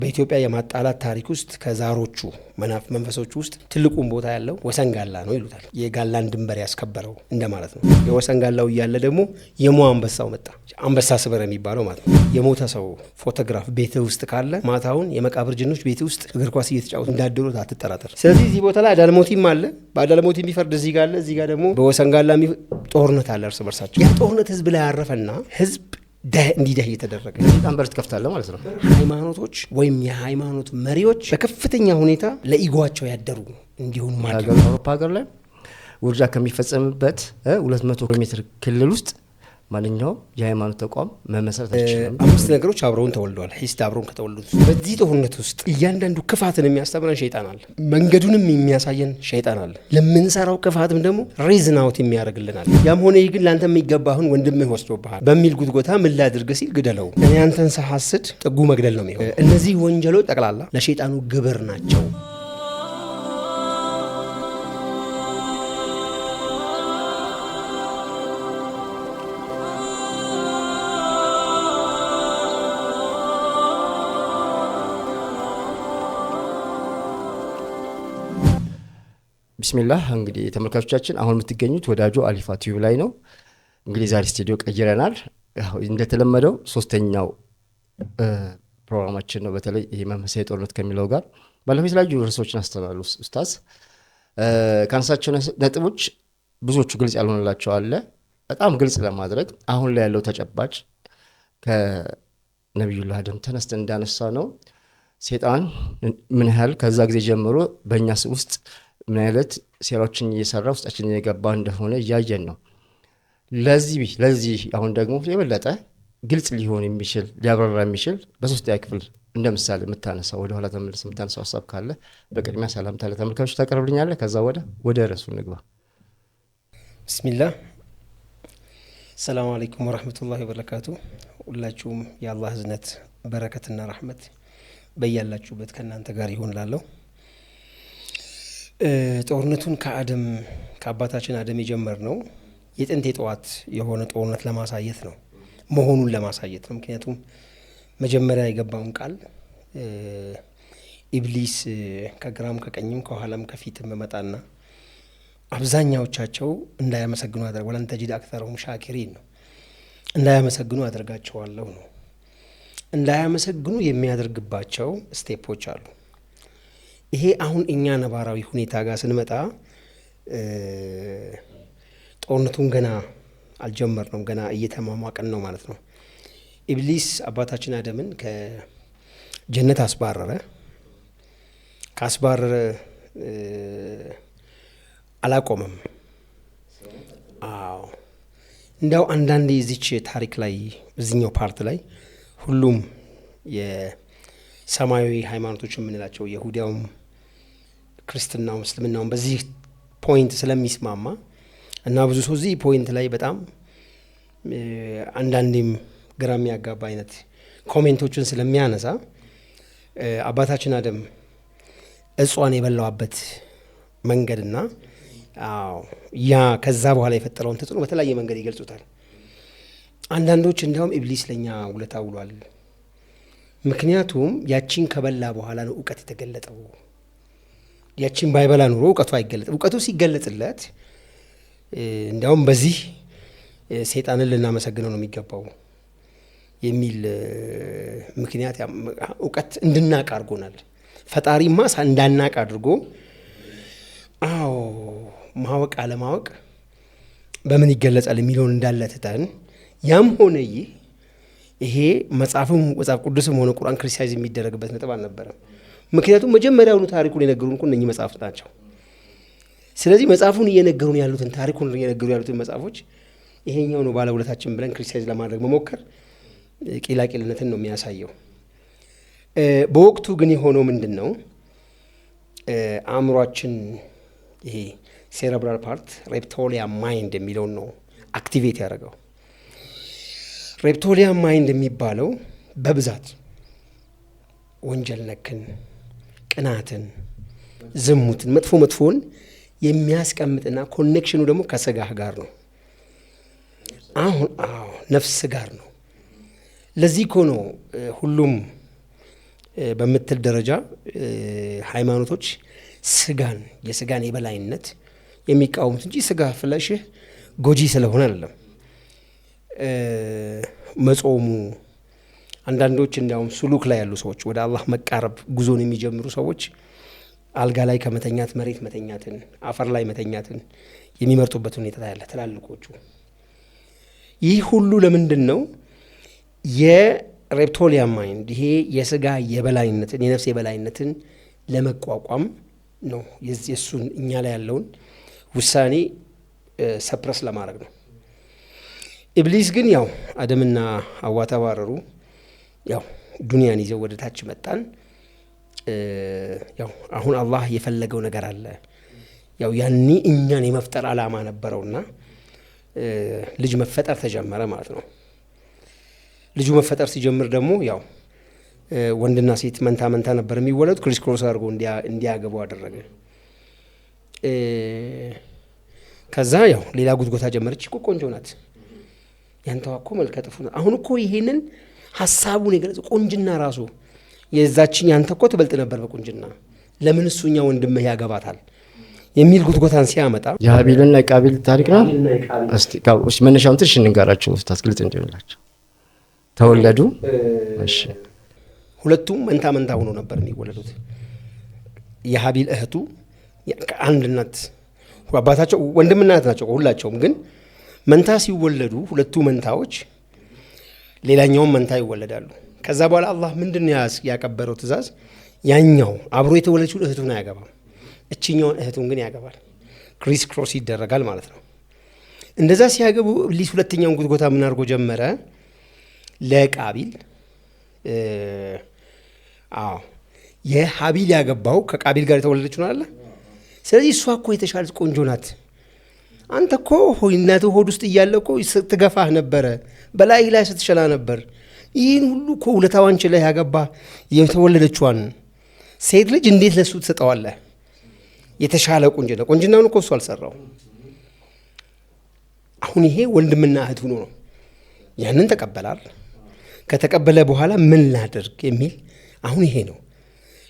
በኢትዮጵያ የማጣላት ታሪክ ውስጥ ከዛሮቹ መንፈሶች ውስጥ ትልቁን ቦታ ያለው ወሰንጋላ ነው ይሉታል። የጋላን ድንበር ያስከበረው እንደማለት ነው። የወሰንጋላው እያለ ደግሞ የሞ አንበሳው መጣ። አንበሳ ስበር የሚባለው ማለት ነው። የሞተ ሰው ፎቶግራፍ ቤት ውስጥ ካለ ማታውን የመቃብር ጅኖች ቤት ውስጥ እግር ኳስ እየተጫወቱ እንዳደሩት አትጠራጠር። ስለዚህ እዚህ ቦታ ላይ አዳልሞቲም አለ። በአዳልሞቲ የሚፈርድ እዚህ ጋር አለ። እዚህ ጋር ደግሞ በወሰንጋላ ጦርነት አለ እርስ በርሳቸው። ያ ጦርነት ህዝብ ላይ ያረፈና ህዝብ እንዲደህ እየተደረገ በጣም በር ትከፍታለህ ማለት ነው። ሃይማኖቶች ወይም የሃይማኖት መሪዎች በከፍተኛ ሁኔታ ለኢጓቸው ያደሩ እንዲሆኑ ማድረግ አውሮፓ ሀገር ላይ ውርጃ ከሚፈጸምበት 200 ኪሎ ሜትር ክልል ውስጥ ማንኛውም የሃይማኖት ተቋም መመስረት አይችልም። 5 ነገሮች አብረውን ተወልደዋል። ሂስት አብረውን ከተወለዱት በዚህ ጦርነት ውስጥ እያንዳንዱ ክፋትን የሚያስተምረን ሸይጣን አለ። መንገዱንም የሚያሳየን ሸይጣን አለ። ለምንሰራው ክፋትም ደግሞ ሪዝን አውት የሚያደርግልናል። ያም ሆነ ግን ላንተ የሚገባህን ወንድምህ ወስዶብሃል በሚል ጉትጎታ ምን ላድርግ ሲል ግደለው። እኔ አንተን ሳሐስድ ጥጉ መግደል ነው የሚሆነው። እነዚህ ወንጀሎች ጠቅላላ ለሸይጣኑ ግብር ናቸው። ቢስሚላህ እንግዲህ ተመልካቾቻችን አሁን የምትገኙት ወዳጆ አሊፋ ቲዩብ ላይ ነው። እንግዲህ ዛሬ ስቱዲዮ ቀይረናል። እንደተለመደው ሶስተኛው ፕሮግራማችን ነው። በተለይ ይሄ መንፈሳዊ ጦርነት ከሚለው ጋር ባለፈው የተለያዩ ርዕሶችን አስተናሉ ኡስታዝ ካነሳቸው ነጥቦች ብዙዎቹ ግልጽ ያልሆነላቸው አለ። በጣም ግልጽ ለማድረግ አሁን ላይ ያለው ተጨባጭ ከነብዩላህ አደም ተነስተን እንዳነሳ ነው ሰይጣን ምን ያህል ከዛ ጊዜ ጀምሮ በእኛ ውስጥ ምን አይነት ሴራዎችን እየሰራ ውስጣችን እየገባ እንደሆነ እያየን ነው። ለዚህ አሁን ደግሞ የበለጠ ግልጽ ሊሆን የሚችል ሊያብራራ የሚችል በሶስተኛ ክፍል እንደምሳሌ የምታነሳው ወደ ኋላ ተመልሰህ የምታነሳው ሐሳብ ካለ በቅድሚያ ሰላምታ ለተመልካቾች ታቀርብልኛለህ። ከዛ ወደ ርዕሱ እንግባ። ቢስሚላህ ሰላም አለይኩም ወራህመቱላሂ ወበረካቱ። ሁላችሁም የአላህ እዝነት በረከትና ረህመት በያላችሁበት ከእናንተ ጋር ይሁን ላለው ጦርነቱን ከአባታችን አደም የጀመርነው የጥንት የጠዋት የሆነ ጦርነት ለማሳየት ነው መሆኑን ለማሳየት ነው። ምክንያቱም መጀመሪያ የገባውን ቃል ኢብሊስ ከግራም ከቀኝም ከኋላም ከፊትም መመጣና አብዛኛዎቻቸው እንዳያመሰግኑ አድርገው ወለን ተጂድ አክተረሁም ሻኪሪን ነው። እንዳያመሰግኑ አድርጋቸዋለሁ ነው። እንዳያመሰግኑ የሚያደርግባቸው ስቴፖች አሉ። ይሄ አሁን እኛ ነባራዊ ሁኔታ ጋር ስንመጣ ጦርነቱን ገና አልጀመርነውም፣ ገና እየተሟሟቀን ነው ማለት ነው። ኢብሊስ አባታችን አደምን ከጀነት አስባረረ። ካስባረረ አላቆመም። አዎ እንዳው አንዳንዴ እዚች ታሪክ ላይ እዚህኛው ፓርት ላይ ሁሉም የሰማያዊ ሃይማኖቶች የምንላቸው ይሁዳውም ክርስትናውም እስልምናውም በዚህ ፖይንት ስለሚስማማ እና ብዙ ሰው እዚህ ፖይንት ላይ በጣም አንዳንዴም ግራ የሚያጋባ አይነት ኮሜንቶችን ስለሚያነሳ አባታችን አደም እጿን የበላዋበት መንገድና ያ ከዛ በኋላ የፈጠረውን ተጽዕኖ በተለያየ መንገድ ይገልጹታል። አንዳንዶች እንዲያውም ኢብሊስ ለኛ ውለታ ውሏል፣ ምክንያቱም ያቺን ከበላ በኋላ ነው እውቀት የተገለጠው። ያቺን ባይበላ ኑሮ እውቀቱ አይገለጥም። እውቀቱ ሲገለጽለት እንዲያውም በዚህ ሰይጣንን ልናመሰግነው ነው የሚገባው የሚል ምክንያት እውቀት እንድናቅ አድርጎናል። ፈጣሪማ እንዳናቅ አድርጎ ማወቅ አለማወቅ በምን ይገለጻል የሚለውን እንዳለ ትተን ያም ሆነ ይሄ መጽሐፍ ቅዱስም ሆነ ቁርአን ክሪቲሳይዝ የሚደረግበት ነጥብ አልነበረም። ምክንያቱም መጀመሪያውኑ ታሪኩን የነገሩን እነኚህ መጽሐፍት ናቸው። ስለዚህ መጽሐፉን እየነገሩን ያሉትን ታሪኩን እየነገሩን ያሉትን መጽሐፎች ይሄኛው ነው ባለውለታችን ብለን ክሪቲሳይዝ ለማድረግ መሞከር ቂላቂልነትን ነው የሚያሳየው። በወቅቱ ግን የሆነው ምንድን ነው? አእምሯችን ይሄ ሴረብራል ፓርት ሬፕቶሊያ ማይንድ የሚለውን ነው አክቲቬት ያደረገው። ሬፕቶሊያ ማይንድ የሚባለው በብዛት ወንጀል ነክን፣ ቅናትን፣ ዝሙትን፣ መጥፎን የሚያስቀምጥና ኮኔክሽኑ ደግሞ ከስጋህ ጋር ነው። አሁን ነፍስ ጋር ነው። ለዚህ እኮ ነው ሁሉም በምትል ደረጃ ሃይማኖቶች የስጋን የበላይነት የሚቃወሙት እንጂ ስጋ ፍለሽህ ጎጂ ስለሆነ አይደለም። መጾሙ አንዳንዶች እንዲያውም ሱሉክ ላይ ያሉ ሰዎች ወደ አላህ መቃረብ ጉዞን የሚጀምሩ ሰዎች አልጋ ላይ ከመተኛት መሬት መተኛትን፣ አፈር ላይ መተኛትን የሚመርጡበት ሁኔታ ያለ ትላልቆቹ። ይህ ሁሉ ለምንድን ነው? የሬፕቶሊያን ማይንድ ይሄ የስጋ የበላይነትን የነፍስ የበላይነትን ለመቋቋም ነው። የሱን እኛ ላይ ያለውን ውሳኔ ሰፕረስ ለማድረግ ነው። ኢብሊስ ግን ያው አደምና ሐዋ ተባረሩ። ያው ዱንያን ይዘው ወደ ታች መጣን። ያው አሁን አላህ የፈለገው ነገር አለ። ያው ያኔ እኛን የመፍጠር ዓላማ ነበረውና ልጅ መፈጠር ተጀመረ ማለት ነው። ልጁ መፈጠር ሲጀምር ደግሞ ያው ወንድና ሴት መንታ ነበር የሚወለዱ። ክሪስ ክሮስ አድርጎ እንዲያገቡ አደረገ። ከዛ ያው ሌላ ጉትጎታ ጀመረች። እኮ ቆንጆ ናት፣ ያንተዋ እኮ መልከ ጥፉ ናት። አሁን እኮ ይሄንን ሀሳቡን የገለጸው ቁንጅና ራሱ የዛችን ያንተ እኮ ትበልጥ ነበር በቁንጅና፣ ለምን እሱኛ ወንድምህ ያገባታል የሚል ጉትጎታን ሲያመጣ የሀቢልና የቃቢል ታሪክ ነው። እስቲ መነሻውን ትንሽ እንንገራችሁ ታስግልጽ እንዲሆንላችሁ። ተወለዱ። እሺ፣ ሁለቱም መንታ ሆኖ ነበር የሚወለዱት። የሀቢል እህቱ ከአንድ እናት አባታቸው ወንድምና እህት ናቸው ሁላቸውም። ግን መንታ ሲወለዱ ሁለቱ መንታዎች ሌላኛውም መንታ ይወለዳሉ። ከዛ በኋላ አላህ ምንድን ያቀበረው ትእዛዝ? ያኛው አብሮ የተወለደችውን እህቱን አያገባም፣ እችኛውን እህቱን ግን ያገባል። ክሪስ ክሮስ ይደረጋል ማለት ነው። እንደዛ ሲያገቡ ኢብሊስ ሁለተኛውን ጉትጎታ ምን አድርጎ ጀመረ? ለቃቢል የሀቢል ያገባው ከቃቢል ጋር የተወለደችው አለ። ስለዚህ እሷ እኮ የተሻለች ቆንጆ ናት፣ አንተ እኮ እናትህ ሆድ ውስጥ እያለ እኮ ስትገፋህ ነበረ፣ በላይ ላይ ስትሸላ ነበር። ይህን ሁሉ እኮ ውለታዋን ችለህ ያገባ የተወለደችዋን ሴት ልጅ እንዴት ለሱ ትሰጠዋለህ? የተሻለ ቁንጅናውን እኮ እሱ አልሰራው። አሁን ይሄ ወንድምና እህት ሆኖ ነው። ያንን ተቀበላል። ከተቀበለ በኋላ ምን ላድርግ የሚል አሁን ይሄ ነው።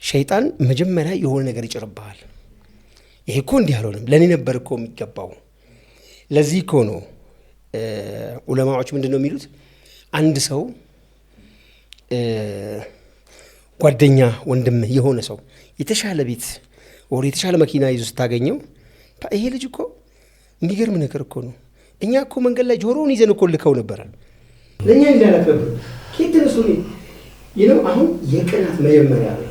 ሸይጣን መጀመሪያ የሆነ ነገር ይጭርብሃል። ይሄ እኮ እንዲህ አልሆነም፣ ለእኔ ነበር እኮ የሚገባው። ለዚህ እኮ ነው ዑለማዎች ምንድን ነው የሚሉት? አንድ ሰው ጓደኛ ወንድም የሆነ ሰው የተሻለ ቤት ወር የተሻለ መኪና ይዞ ስታገኘው ይሄ ልጅ እኮ የሚገርም ነገር እኮ ነው፣ እኛ እኮ መንገድ ላይ ጆሮውን ይዘን እኮ ልከው ነበረ፣ ለእኛ እንዳላት ነበር ኬትነሱ ይለው። አሁን የቅናት መጀመሪያ ነው።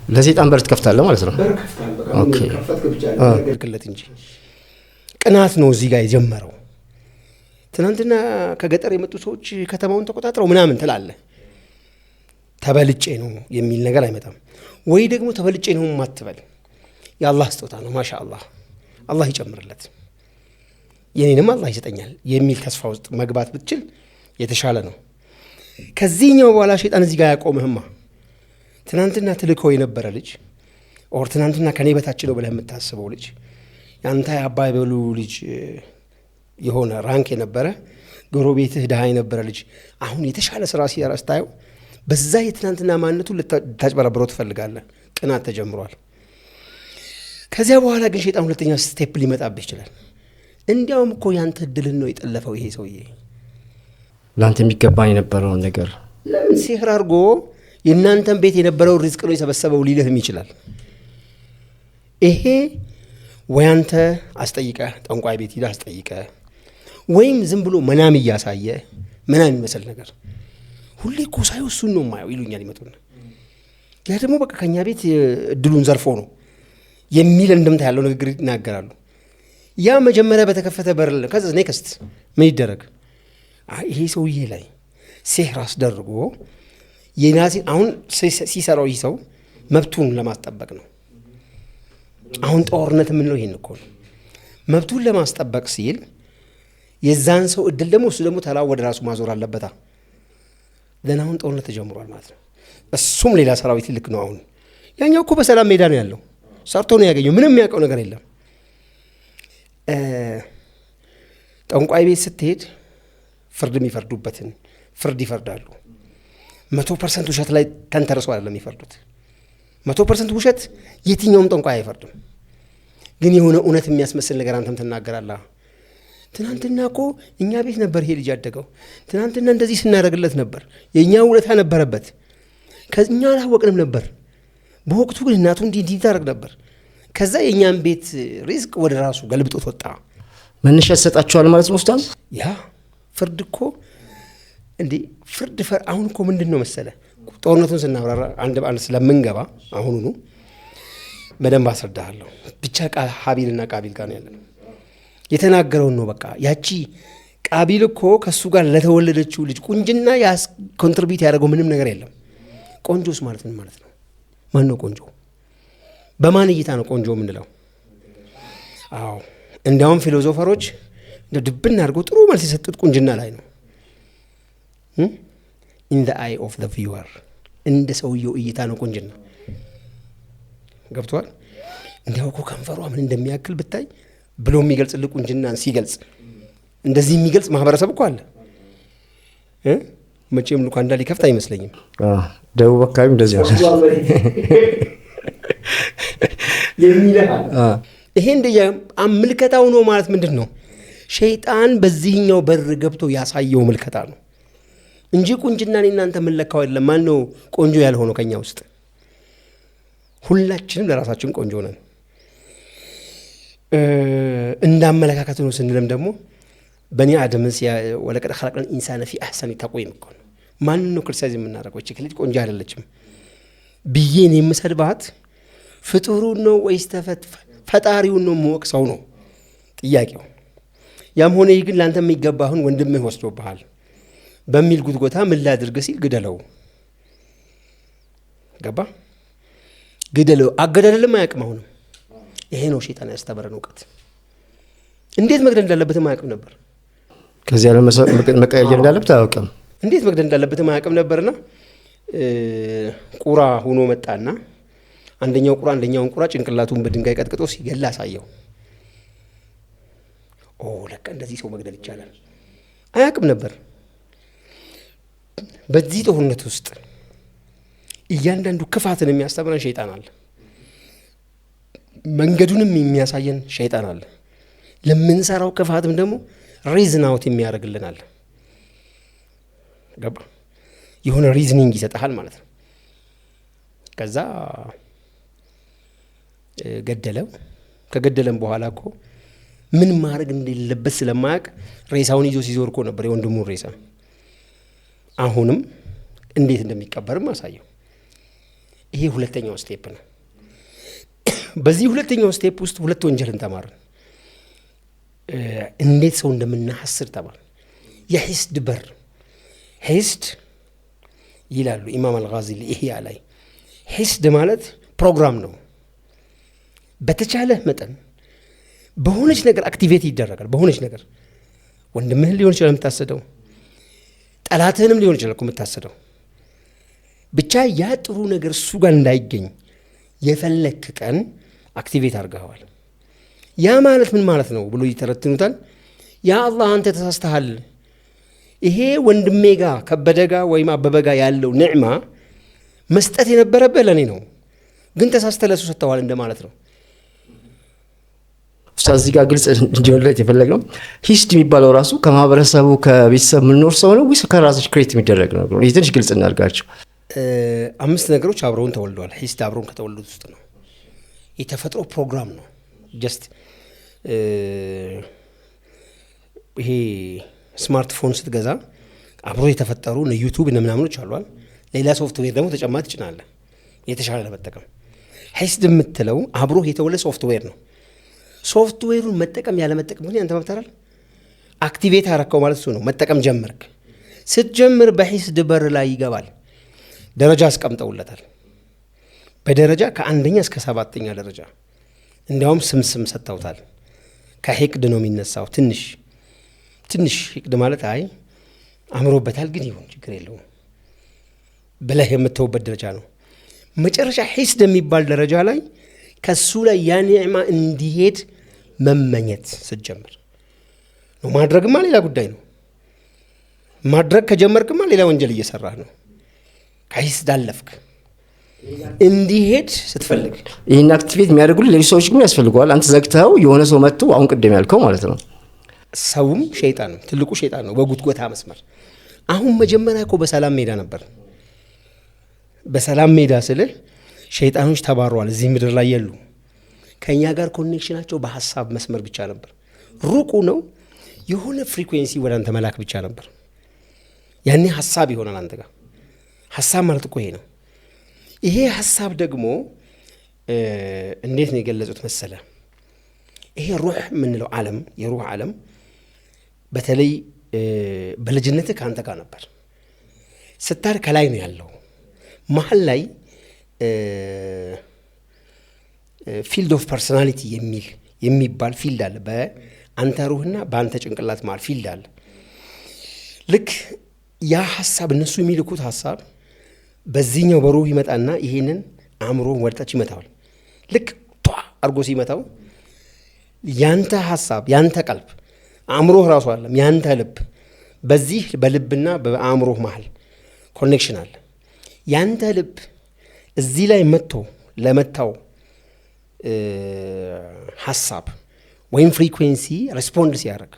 ለሰይጣን በር ትከፍታለህ ማለት ነው። በር ከፍታለህ እንጂ ቅናት ነው እዚህ ጋር የጀመረው። ትናንትና ከገጠር የመጡ ሰዎች ከተማውን ተቆጣጥረው ምናምን ትላለህ። ተበልጬ ነው የሚል ነገር አይመጣም። ወይ ደግሞ ተበልጬ ነው ማትበል፣ የአላህ ስጦታ ነው። ማሻአላህ አላህ ይጨምርለት፣ የኔንም አላህ ይሰጠኛል የሚል ተስፋ ውስጥ መግባት ብትችል የተሻለ ነው። ከዚህኛው በኋላ ሸይጣን እዚህ ጋር ያቆምህማ። ትናንትና ትልከው የነበረ ልጅ ኦር ትናንትና ከኔ በታች ነው ብለህ የምታስበው ልጅ ያንተ አባይ በሉ ልጅ የሆነ ራንክ የነበረ ጎረቤትህ ድሃ የነበረ ልጅ አሁን የተሻለ ስራ ሲሰራ ስታየው በዛ የትናንትና ማንነቱ ልታጭበረብረው ትፈልጋለህ። ቅናት ተጀምሯል። ከዚያ በኋላ ግን ሸይጣን ሁለተኛ ስቴፕ ሊመጣብህ ይችላል። እንዲያውም እኮ ያንተ እድልን ነው የጠለፈው ይሄ ሰውዬ። ለአንተ የሚገባን የነበረውን ነገር ለምን ሲህር አድርጎ የእናንተን ቤት የነበረው ሪዝቅ ነው የሰበሰበው ሊልህም ይችላል። ይሄ ወይ አንተ አስጠይቀህ ጠንቋይ ቤት ሂደህ አስጠይቀህ፣ ወይም ዝም ብሎ መናም እያሳየ መናም የሚመስል ነገር ሁሌ እኮ ሳየው እሱን ነው የማየው ይሉኛል ይመጡና፣ ያ ደግሞ በቃ ከኛ ቤት እድሉን ዘርፎ ነው የሚል እንደምታ ያለው ንግግር ይናገራሉ። ያ መጀመሪያ በተከፈተ በር ከዛ ኔክስት ምን ይደረግ? ይሄ ሰውዬ ላይ ሲህር አስደርጎ የናዚ አሁን ሲሰራው ይህ ሰው መብቱን ለማስጠበቅ ነው። አሁን ጦርነት የምንለው ይሄን እኮ ነው። መብቱን ለማስጠበቅ ሲል የዛን ሰው እድል ደግሞ እሱ ደግሞ ተላው ወደ ራሱ ማዞር አለበታ። ለና አሁን ጦርነት ተጀምሯል ማለት ነው። እሱም ሌላ ሰራዊት ልክ ነው። አሁን ያኛው እኮ በሰላም ሜዳ ነው ያለው፣ ሰርቶ ነው ያገኘው፣ ምንም የሚያውቀው ነገር የለም። ጠንቋይ ቤት ስትሄድ ፍርድ የሚፈርዱበትን ፍርድ ይፈርዳሉ። 100% ውሸት ላይ ተንተርሰው አይደለም የሚፈርዱት። 100% ውሸት የትኛውም ጠንቋይ አይፈርድም። ግን የሆነ እውነት የሚያስመስል ነገር አንተም ትናገራለህ። ትናንትና እኮ እኛ ቤት ነበር ይሄ ልጅ ያደገው፣ ትናንትና እንደዚህ ስናደርግለት ነበር፣ የእኛ ውለታ ነበረበት፣ ከእኛ አላወቅንም ነበር፣ በወቅቱ ግን እናቱ እንዲህ ታደርግ ነበር። ከዛ የእኛን ቤት ሪዝቅ ወደ ራሱ ገልብጦት ወጣ። መነሻ ይሰጣቸዋል ማለት ነው ኡስታዝ። ያ ፍርድ እኮ እንዴ ፍርድ አሁን እኮ ምንድን ነው መሰለ፣ ጦርነቱን ስናብራራ አንድ ስለምንገባ አሁኑኑ በደንብ አስረዳሃለሁ። ብቻ ሀቢልና ቃቢል ጋር ነው ያለነው። የተናገረውን ነው በቃ። ያቺ ቃቢል እኮ ከሱ ጋር ለተወለደችው ልጅ ቁንጅና ኮንትሪቢዩት ያደረገው ምንም ነገር የለም። ቆንጆስ ማለት ምን ማለት ነው? ማን ነው ቆንጆ? በማን እይታ ነው ቆንጆ የምንለው? አዎ እንዲያውም ፊሎዞፈሮች እንደ ድብና አድርገው ጥሩ መልስ የሰጡት ቁንጅና ላይ ነው። ኢን ዘ አይ ኦፍ ዘ ቪወር፣ እንደ ሰውየው እይታ ነው ቁንጅና። ገብቷል? እንዲያው እኮ ከንፈሯ ምን እንደሚያክል ብታይ ብሎ የሚገልጽልህ ቁንጅናን ሲገልጽ፣ እንደዚህ የሚገልጽ ማህበረሰብ እኮ አለ። መቼም ልኳንዳ ሊከፍት አይመስለኝም። ደቡብ አካባቢ እንደዚህ ነው የሚለሃል። ይሄ እንደየ ምልከታው ነው ማለት ምንድን ነው? ሸይጣን በዚህኛው በር ገብቶ ያሳየው ምልከታ ነው እንጂ ቁንጅና እናንተ የምንለካው አይደለም። ማን ነው ቆንጆ ያልሆነው ከኛ ውስጥ? ሁላችንም ለራሳችን ቆንጆ ነን። እንዳመለካከቱ ነው ስንልም ደግሞ በኒ አደምን ወለቀድ ኸለቅነል ኢንሳነ ፊ አሕሰኒ ተቅዊም እኮ ነው። ማን ነው ክርስቲያን የምናደርገው? እቺ ልጅ ቆንጆ አይደለችም ብዬን የምሰድባት ፍጡሩን ነው ወይስ ፈጣሪውን ነው የምወቅሰው ነው ጥያቄው። ያም ሆነ ግን ላንተ የሚገባህን ወንድምህ ወስዶብሃል በሚል ጉትጎታ ምን ላድርግ ሲል ግደለው። ገባ? ግደለው። አገዳደልም አያውቅም። አሁንም ይሄ ነው ሸይጣን ያስተበረን እውቀት። እንዴት መግደል እንዳለበትም አያውቅም ነበር። ከዚያ መቀየር እንዳለበት አያውቅም። እንዴት መግደል እንዳለበትም አያውቅም ነበርና ቁራ ሆኖ መጣና አንደኛው ቁራ አንደኛውን ቁራ ጭንቅላቱን በድንጋይ ቀጥቅጦ ሲገላ አሳየው። ለካ እንደዚህ ሰው መግደል ይቻላል። አያውቅም ነበር። በዚህ ጦርነት ውስጥ እያንዳንዱ ክፋትን የሚያስተምረን ሸይጣን አለ። መንገዱንም የሚያሳየን ሸይጣን አለ። ለምንሰራው ክፋትም ደግሞ ሪዝን አውት የሚያደርግልን አለ። ገባ? የሆነ ሪዝኒንግ ይሰጣል ማለት ነው። ከዛ ገደለው። ከገደለም በኋላ እኮ ምን ማድረግ እንደሌለበት ስለማያውቅ ሬሳውን ይዞ ሲዞር እኮ ነበር የወንድሙን ሬሳ። አሁንም እንዴት እንደሚቀበርም አሳየው። ይሄ ሁለተኛው ስቴፕ ነው። በዚህ ሁለተኛው ስቴፕ ውስጥ ሁለት ወንጀልን ተማርን። እንዴት ሰው እንደምናሐስር ተማርን። የሂስድ በር ሂስድ ይላሉ ኢማም አልጋዚሊ ኢህያ ላይ። ሂስድ ማለት ፕሮግራም ነው። በተቻለ መጠን በሆነች ነገር አክቲቬት ይደረጋል። በሆነች ነገር ወንድምህን ሊሆን ይችላል የምታሰደው፣ ጠላትህንም ሊሆን ይችላል የምታሰደው። ብቻ ያ ጥሩ ነገር እሱ ጋር እንዳይገኝ የፈለክ ቀን አክቲቬት አድርገዋል። ያ ማለት ምን ማለት ነው ብሎ ይተረትኑታል። ያ አላህ አንተ ተሳስተሃል፣ ይሄ ወንድሜ ጋር ከበደ ጋር ወይም አበበ ጋር ያለው ንዕማ መስጠት የነበረብህ ለእኔ ነው፣ ግን ተሳስተህ ለሱ ሰጥተዋል እንደማለት ነው። ኡስታዝ እዚህ ጋር ግልጽ እንዲሆንለት የፈለግነው ሂስድ የሚባለው ራሱ ከማህበረሰቡ ከቤተሰብ የምንኖር ሰው ነው ወይስ ከራስሽ ክሬት የሚደረግ ነው? ይህ ትንሽ ግልጽ እናድርጋቸው። 5 ነገሮች አብረውን ተወልደዋል። ሂስድ አብረውን ከተወለዱት ውስጥ ነው። የተፈጥሮ ፕሮግራም ነው። ጀስት ይሄ ስማርትፎን ስትገዛ አብሮ የተፈጠሩ ዩቱብ እነ ምናምኖች አሏል። ሌላ ሶፍትዌር ደግሞ ተጨማሪ ትጭናለህ የተሻለ ለመጠቀም። ሂስድ የምትለው አብሮ የተወለደ ሶፍትዌር ነው። ሶፍትዌሩን መጠቀም ያለ መጠቀም ግን አንተ መብተራል። አክቲቬት አረከው ማለት እሱ ነው። መጠቀም ጀመርክ። ስትጀምር በሂስድ በር ላይ ይገባል። ደረጃ አስቀምጠውለታል። በደረጃ ከ1ኛ እስከ 7ኛ ደረጃ እንዲያውም ስም ሰጥተውታል። ከሂቅድ ነው የሚነሳው። ትንሽ ሂቅድ ማለት አይ አምሮበታል ግን ይሁን ችግር የለውም ብለህ የምትተውበት ደረጃ ነው። መጨረሻ ሂስድ የሚባል ደረጃ ላይ ከሱ ላይ ያ ኒዕማ እንዲሄድ መመኘት ስትጀምር ነው። ማድረግማ ሌላ ጉዳይ ነው። ማድረግ ከጀመርክማ ሌላ ወንጀል እየሰራህ ነው። ካይስ ዳለፍክ እንዲሄድ ስትፈልግ ይህን አክቲቬት የሚያደርጉልህ ሌሎች ሰዎች ግን ያስፈልገዋል። አንተ ዘግተኸው የሆነ ሰው መጥቶ አሁን ቅድም ያልከው ማለት ነው። ሰውም ሸይጣን ነው፣ ትልቁ ሸይጣን ነው በጉትጎታ መስመር። አሁን መጀመሪያ እኮ በሰላም ሜዳ ነበር። በሰላም ሜዳ ስልህ ሸይጣኖች ተባረዋል፣ እዚህ ምድር ላይ የሉ። ከእኛ ጋር ኮኔክሽናቸው በሀሳብ መስመር ብቻ ነበር። ሩቁ ነው የሆነ ፍሪኩዌንሲ ወደ አንተ መላክ ብቻ ነበር። ያኔ ሀሳብ ይሆናል አንተ ጋር። ሀሳብ ማለት እኮ ይሄ ነው። ይሄ ሀሳብ ደግሞ እንዴት ነው የገለጹት መሰለ? ይሄ ሩህ የምንለው ዓለም የሩህ ዓለም በተለይ በልጅነትህ ከአንተ ጋር ነበር። ስታድግ ከላይ ነው ያለው። መሀል ላይ ፊልድ ኦፍ ፐርሶናሊቲ የሚባል ፊልድ አለ። በአንተ ሩህና በአንተ ጭንቅላት መሀል ፊልድ አለ። ልክ ያ ሀሳብ እነሱ የሚልኩት ሀሳብ በዚህኛው በሩህ ይመጣና ይሄንን አእምሮ ወደታች ይመታዋል። ልክ ቷ አርጎ ሲመታው ያንተ ሀሳብ ያንተ ቀልብ አእምሮህ ራሱ አለም ያንተ ልብ በዚህ በልብና በአእምሮህ መሀል ኮኔክሽን አለ። ያንተ ልብ እዚህ ላይ መጥቶ ለመታው ሀሳብ ወይም ፍሪኩዌንሲ ሬስፖንድ ሲያደርግ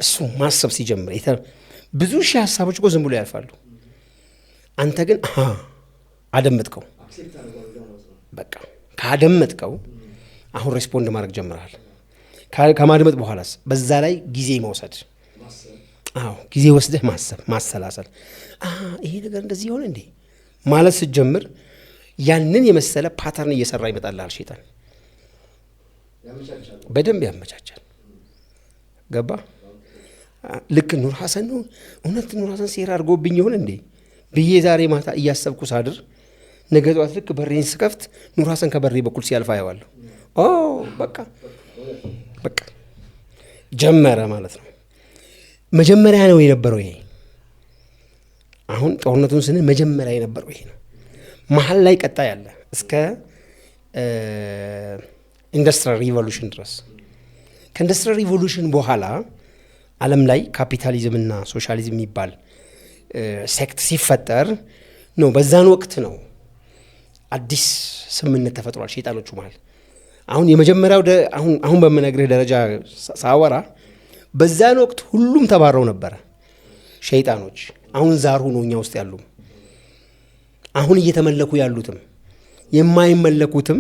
እሱ ማሰብ ሲጀምር ብዙ ሺህ ሀሳቦች እኮ ዝም ብሎ ያልፋሉ። አንተ ግን አደመጥከው። በቃ ካደመጥከው አሁን ሬስፖንድ ማድረግ ጀምረሃል። ከማድመጥ በኋላስ በዛ ላይ ጊዜ መውሰድ፣ ጊዜ ወስደህ ማሰብ፣ ማሰላሰል። ይሄ ነገር እንደዚህ ሆነ እንዴ ማለት ስትጀምር ያንን የመሰለ ፓተርን እየሰራ ይመጣልሃል ሸይጣን። በደንብ ያመቻቻል። ገባ? ልክ ኑር ሐሰን ነው እውነት ኑር ሐሰን ሴራ አድርጎብኝ ይሆን እንዴ ብዬ ዛሬ ማታ እያሰብኩ ሳድር ነገ ጠዋት ልክ በሬን ስከፍት ኑር ሐሰን ከበሬ በኩል ሲያልፍ አየዋለሁ። በቃ ጀመረ ማለት ነው። መጀመሪያ ነው የነበረው ይሄ። አሁን ጦርነቱን ስንል መጀመሪያ የነበረው ይሄ ነው። መሀል ላይ ቀጣይ አለ እስከ ኢንዱስትሪያል ሪቮሉሽን ድረስ። ከኢንዱስትሪያል ሪቮሉሽን በኋላ ዓለም ላይ ካፒታሊዝምና ሶሻሊዝም የሚባል ሴክት ሲፈጠር ነው። በዛን ወቅት ነው አዲስ ስምምነት ተፈጥሯል ሸይጣኖቹ መሀል። አሁን የመጀመሪያው አሁን በምነግርህ ደረጃ ሳወራ በዛን ወቅት ሁሉም ተባረው ነበረ ሸይጣኖች። አሁን ዛር ሆኖ እኛ ውስጥ ያሉ አሁን እየተመለኩ ያሉትም የማይመለኩትም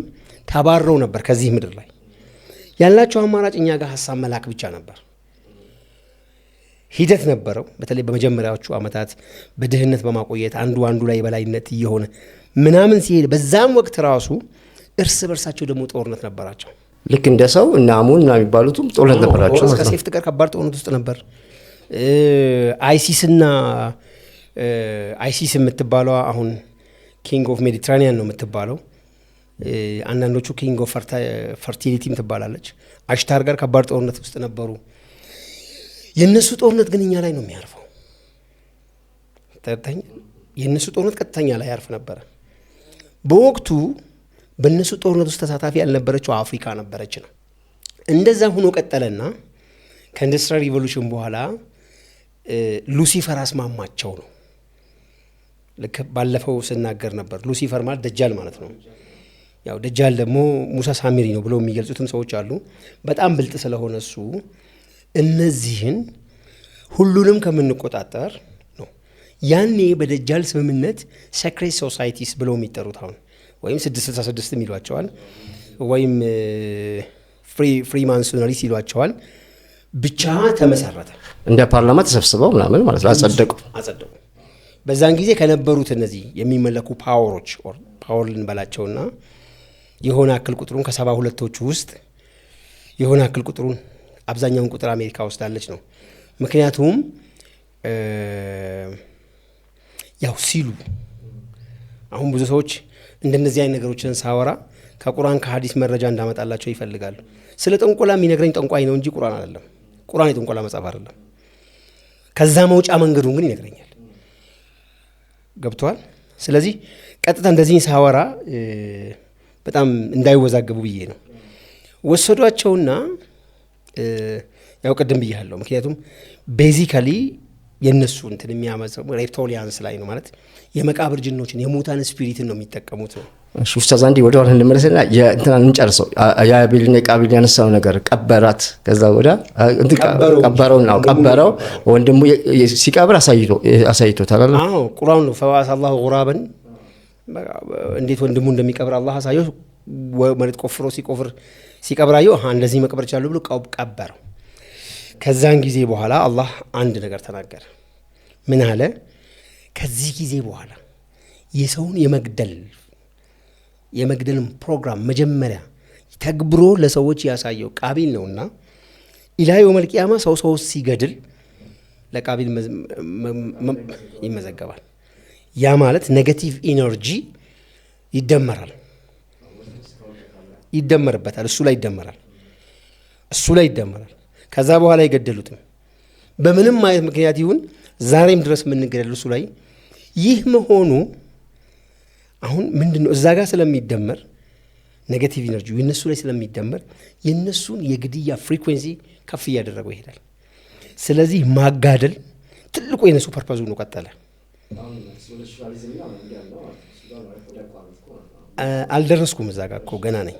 ተባረው ነበር። ከዚህ ምድር ላይ ያላቸው አማራጭ እኛ ጋር ሀሳብ መላክ ብቻ ነበር። ሂደት ነበረው። በተለይ በመጀመሪያዎቹ ዓመታት በድህነት በማቆየት አንዱ ላይ በላይነት እየሆነ ምናምን ሲሄድ በዛም ወቅት ራሱ እርስ በርሳቸው ደግሞ ጦርነት ነበራቸው። ልክ እንደ ሰው እና አሙን እና የሚባሉትም ጦርነት ነበራቸው። እስከ ሴፍት ጋር ከባድ ጦርነት ውስጥ ነበር። አይሲስ የምትባለው አሁን ኪንግ ኦፍ ሜዲትራኒያን ነው የምትባለው። አንዳንዶቹ ኪንግ ኦፍ ፈርቲሊቲም ትባላለች። አሽታር ጋር ከባድ ጦርነት ውስጥ ነበሩ። የእነሱ ጦርነት ግን እኛ ላይ ነው የሚያርፈው። የእነሱ ጦርነት ቀጥተኛ ላይ ያርፍ ነበረ። በወቅቱ በእነሱ ጦርነት ውስጥ ተሳታፊ ያልነበረችው አፍሪካ ነበረች ነው። እንደዛ ሆኖ ቀጠለና ከኢንዱስትሪያል ሪቮሉሽን በኋላ ሉሲፈር አስማማቸው ነው። ልክ ባለፈው ስናገር ነበር። ሉሲፈር ማለት ደጃል ማለት ነው። ያው ደጃል ደግሞ ሙሳ ሳሚሪ ነው ብለው የሚገልጹትም ሰዎች አሉ። በጣም ብልጥ ስለሆነ እሱ እነዚህን ሁሉንም ከምንቆጣጠር ነው። ያኔ በደጃል ስምምነት ሴክሬት ሶሳይቲስ ብለው የሚጠሩት አሁን ወይም 666 ይሏቸዋል ወይም ፍሪማንሶነሪስ ይሏቸዋል ብቻ ተመሰረተ። እንደ ፓርላማ ተሰብስበው ምናምን ማለት ነው አጸደቁ። በዛን ጊዜ ከነበሩት እነዚህ የሚመለኩ ፓወሮች ፓወር ልንበላቸውና የሆነ አክል ቁጥሩን ከ72ቶቹ ውስጥ የሆነ አክል ቁጥሩን አብዛኛውን ቁጥር አሜሪካ ውስጥ አለች ነው። ምክንያቱም ያው ሲሉ አሁን ብዙ ሰዎች እንደነዚህ አይነት ነገሮችን ሳወራ ከቁርአን ከሐዲስ መረጃ እንዳመጣላቸው ይፈልጋሉ። ስለ ጥንቆላ የሚነግረኝ ጠንቋይ ነው እንጂ ቁርአን አይደለም። ቁርአን የጥንቆላ መጽሐፍ አይደለም። ከዛ መውጫ መንገዱን ግን ይነግረኛል። ገብቷል። ስለዚህ ቀጥታ እንደዚህ ሳወራ በጣም እንዳይወዛገቡ ብዬ ነው። ወሰዷቸውና ያው ቅድም ብያለሁ። ምክንያቱም ቤዚካሊ የነሱ እንትን የሚያመጽው ሬፕቶሊያንስ ላይ ነው ማለት የመቃብር ጅኖችን የሙታን ስፒሪትን ነው የሚጠቀሙት ነው። እሺ ኡስታዝ አንዴ ወደ ኋላ እንመለስና የእንትናን እንጨርሰው። የአቤልና የቃቢል ያነሳው ነገር ቀበራት። ከዛ ወደ ቀበረው ወንድሙ ሲቀብር አሳይቶታል። አዎ ቁርአን ነው ፈዋስ አላሁ ጉራበን እንዴት ወንድሙ እንደሚቀብር አላህ አሳየው። መሬት ቆፍሮ ሲቀብራየው እንደዚህ መቅበር ይችላል ብሎ ቀበረው። ከዛን ጊዜ በኋላ አላህ አንድ ነገር ተናገረ። ምን አለ? ከዚህ ጊዜ በኋላ የሰውን የመግደልን ፕሮግራም መጀመሪያ ተግብሮ ለሰዎች ያሳየው ቃቢል ነውና ኢላ የውመል ቂያማ ሰው ሲገድል ለቃቢል ይመዘገባል። ያ ማለት ኔጌቲቭ ኢነርጂ ይደመርበታል፣ እሱ ላይ ይደመራል። ከዛ በኋላ የገደሉትም በምንም አይነት ምክንያት ይሁን ዛሬም ድረስ የምንገደሉ እሱ ላይ ይህ መሆኑ አሁን ምንድነው እዛ ጋር ስለሚደመር ኔጌቲቭ ኢነርጂ የነሱ ላይ ስለሚደመር የነሱን የግድያ ፍሪኩዌንሲ ከፍ እያደረገው ይሄዳል። ስለዚህ ማጋደል ትልቁ የነሱ ፐርፐዙ ነው። ቀጠለ። አልደረስኩም እዛ ጋር እኮ ገና ነኝ።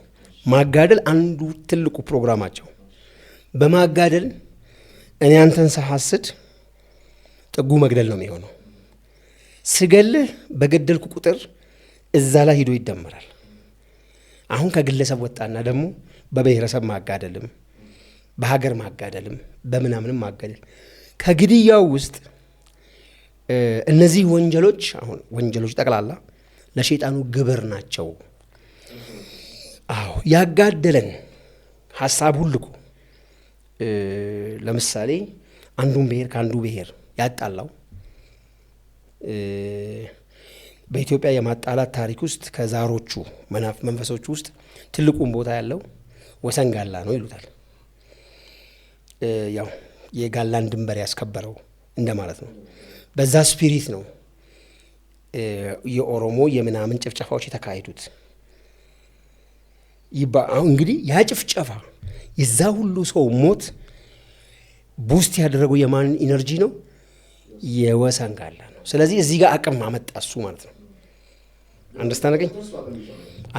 ማጋደል አንዱ ትልቁ ፕሮግራማቸው። በማጋደል እኔ አንተን ሳሐስድ ጥጉ መግደል ነው የሚሆነው። ስገልህ በገደልኩ ቁጥር እዛ ላይ ሂዶ ይደመራል። አሁን ከግለሰብ ወጣና ደግሞ በብሔረሰብ ማጋደልም በሀገር ማጋደልም በምናምንም ማጋደል ከግድያው ውስጥ እነዚህ ወንጀሎች ጠቅላላ ለሸይጣኑ ግብር ናቸው። አዎ ያጋደለን ሐሳብ ሁሉ ለምሳሌ አንዱን ብሔር ከአንዱ ብሔር ያጣላው በኢትዮጵያ የማጣላት ታሪክ ውስጥ ከዛሮቹ መንፈሶች ውስጥ ትልቁን ቦታ ያለው ወሰንጋላ ነው ይሉታል። ያው የጋላን ድንበር ያስከበረው እንደማለት ነው። በዛ ስፒሪት ነው የኦሮሞ የምናምን ጭፍጨፋዎች የተካሄዱት። እንግዲህ ያ ጭፍጨፋ የዛ ሁሉ ሰው ሞት ቡስት ያደረገው የማን ኢነርጂ ነው? የወሰንጋላ ነው። ስለዚህ እዚህ ጋር አቅም አመጣ እሱ ማለት ነው። አንደርስታንድ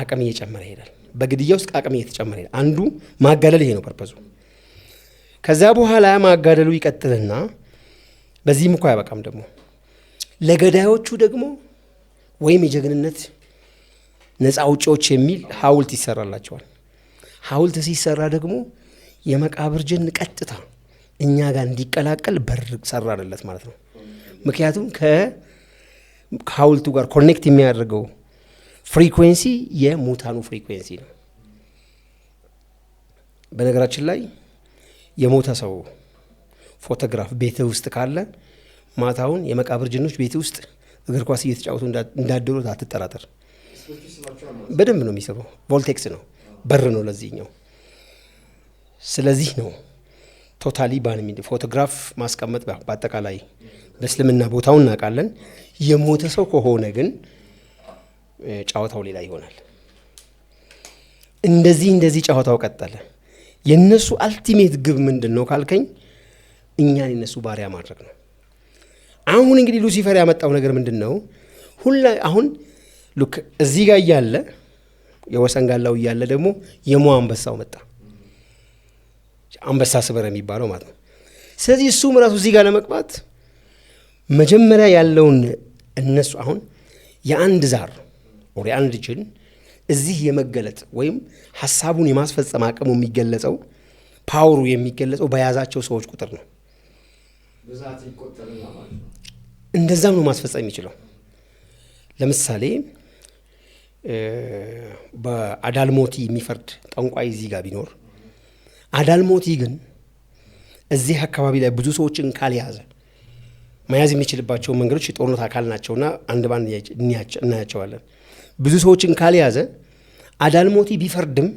አቅም እየጨመረ ይሄዳል። በግድያ ውስጥ አቅም እየተጨመረ ይሄዳል። አንዱ ማጋደል ይሄ ነው ፐርፐዙ። ከዛ በኋላ ማጋደሉ ይቀጥልና በዚህም እኮ አያበቃም። ደግሞ ለገዳዮቹ ደግሞ ወይም የጀግንነት ነፃ አውጪዎች የሚል ሐውልት ይሰራላቸዋል። ሐውልት ሲሰራ ደግሞ የመቃብር ጅን ቀጥታ እኛ ጋር እንዲቀላቀል በር ሰራንለት ማለት ነው። ምክንያቱም ከሐውልቱ ጋር ኮኔክት የሚያደርገው ፍሪኩዌንሲ የሙታኑ ፍሪኩዌንሲ ነው። በነገራችን ላይ የሞተ ሰው ፎቶግራፍ ቤት ውስጥ ካለ ማታውን የመቃብር ጅኖች ቤት ውስጥ እግር ኳስ እየተጫወቱ እንዳደሩ አትጠራጠር። በደንብ ነው የሚሰራው። ቮልቴክስ ነው፣ በር ነው ለዚህኛው። ስለዚህ ነው ቶታሊ ፎቶግራፍ ማስቀመጥ በአጠቃላይ በእስልምና ቦታውን እናውቃለን። የሞተ ሰው ከሆነ ግን ጨዋታው ሌላ ይሆናል። እንደዚህ ጨዋታው ቀጠለ። የነሱ አልቲሜት ግብ ምንድን ነው ካልከኝ እኛን የነሱ ባሪያ ማድረግ ነው። አሁን እንግዲህ ሉሲፈር ያመጣው ነገር ምንድን ነው? አሁን ሉክ እዚህ ጋር እያለ የወሰንጋላው እያለ ደግሞ የሞ አንበሳው መጣ። አንበሳ ስበር የሚባለው ማለት ነው። ስለዚህ እሱም ራሱ እዚህ ጋር ለመግባት መጀመሪያ ያለውን እነሱ አሁን የአንድ ዛር ወደ አንድ ጅን እዚህ የመገለጥ ወይም ሐሳቡን የማስፈጸም አቅሙ የሚገለጸው ፓወሩ የሚገለጸው በያዛቸው ሰዎች ቁጥር ነው። እንደዛም ነው ማስፈጸም የሚችለው። ለምሳሌ በአዳልሞቲ የሚፈርድ ጠንቋይ እዚህ ጋር ቢኖር አዳልሞቲ ግን እዚህ አካባቢ ላይ ብዙ ሰዎችን ካልያዘ መያዝ የሚችልባቸው መንገዶች የጦርነት አካል ናቸውና አንድ ባንድ እናያቸዋለን። ብዙ ሰዎችን ካልያዘ አዳልሞቲ ቢፈርድም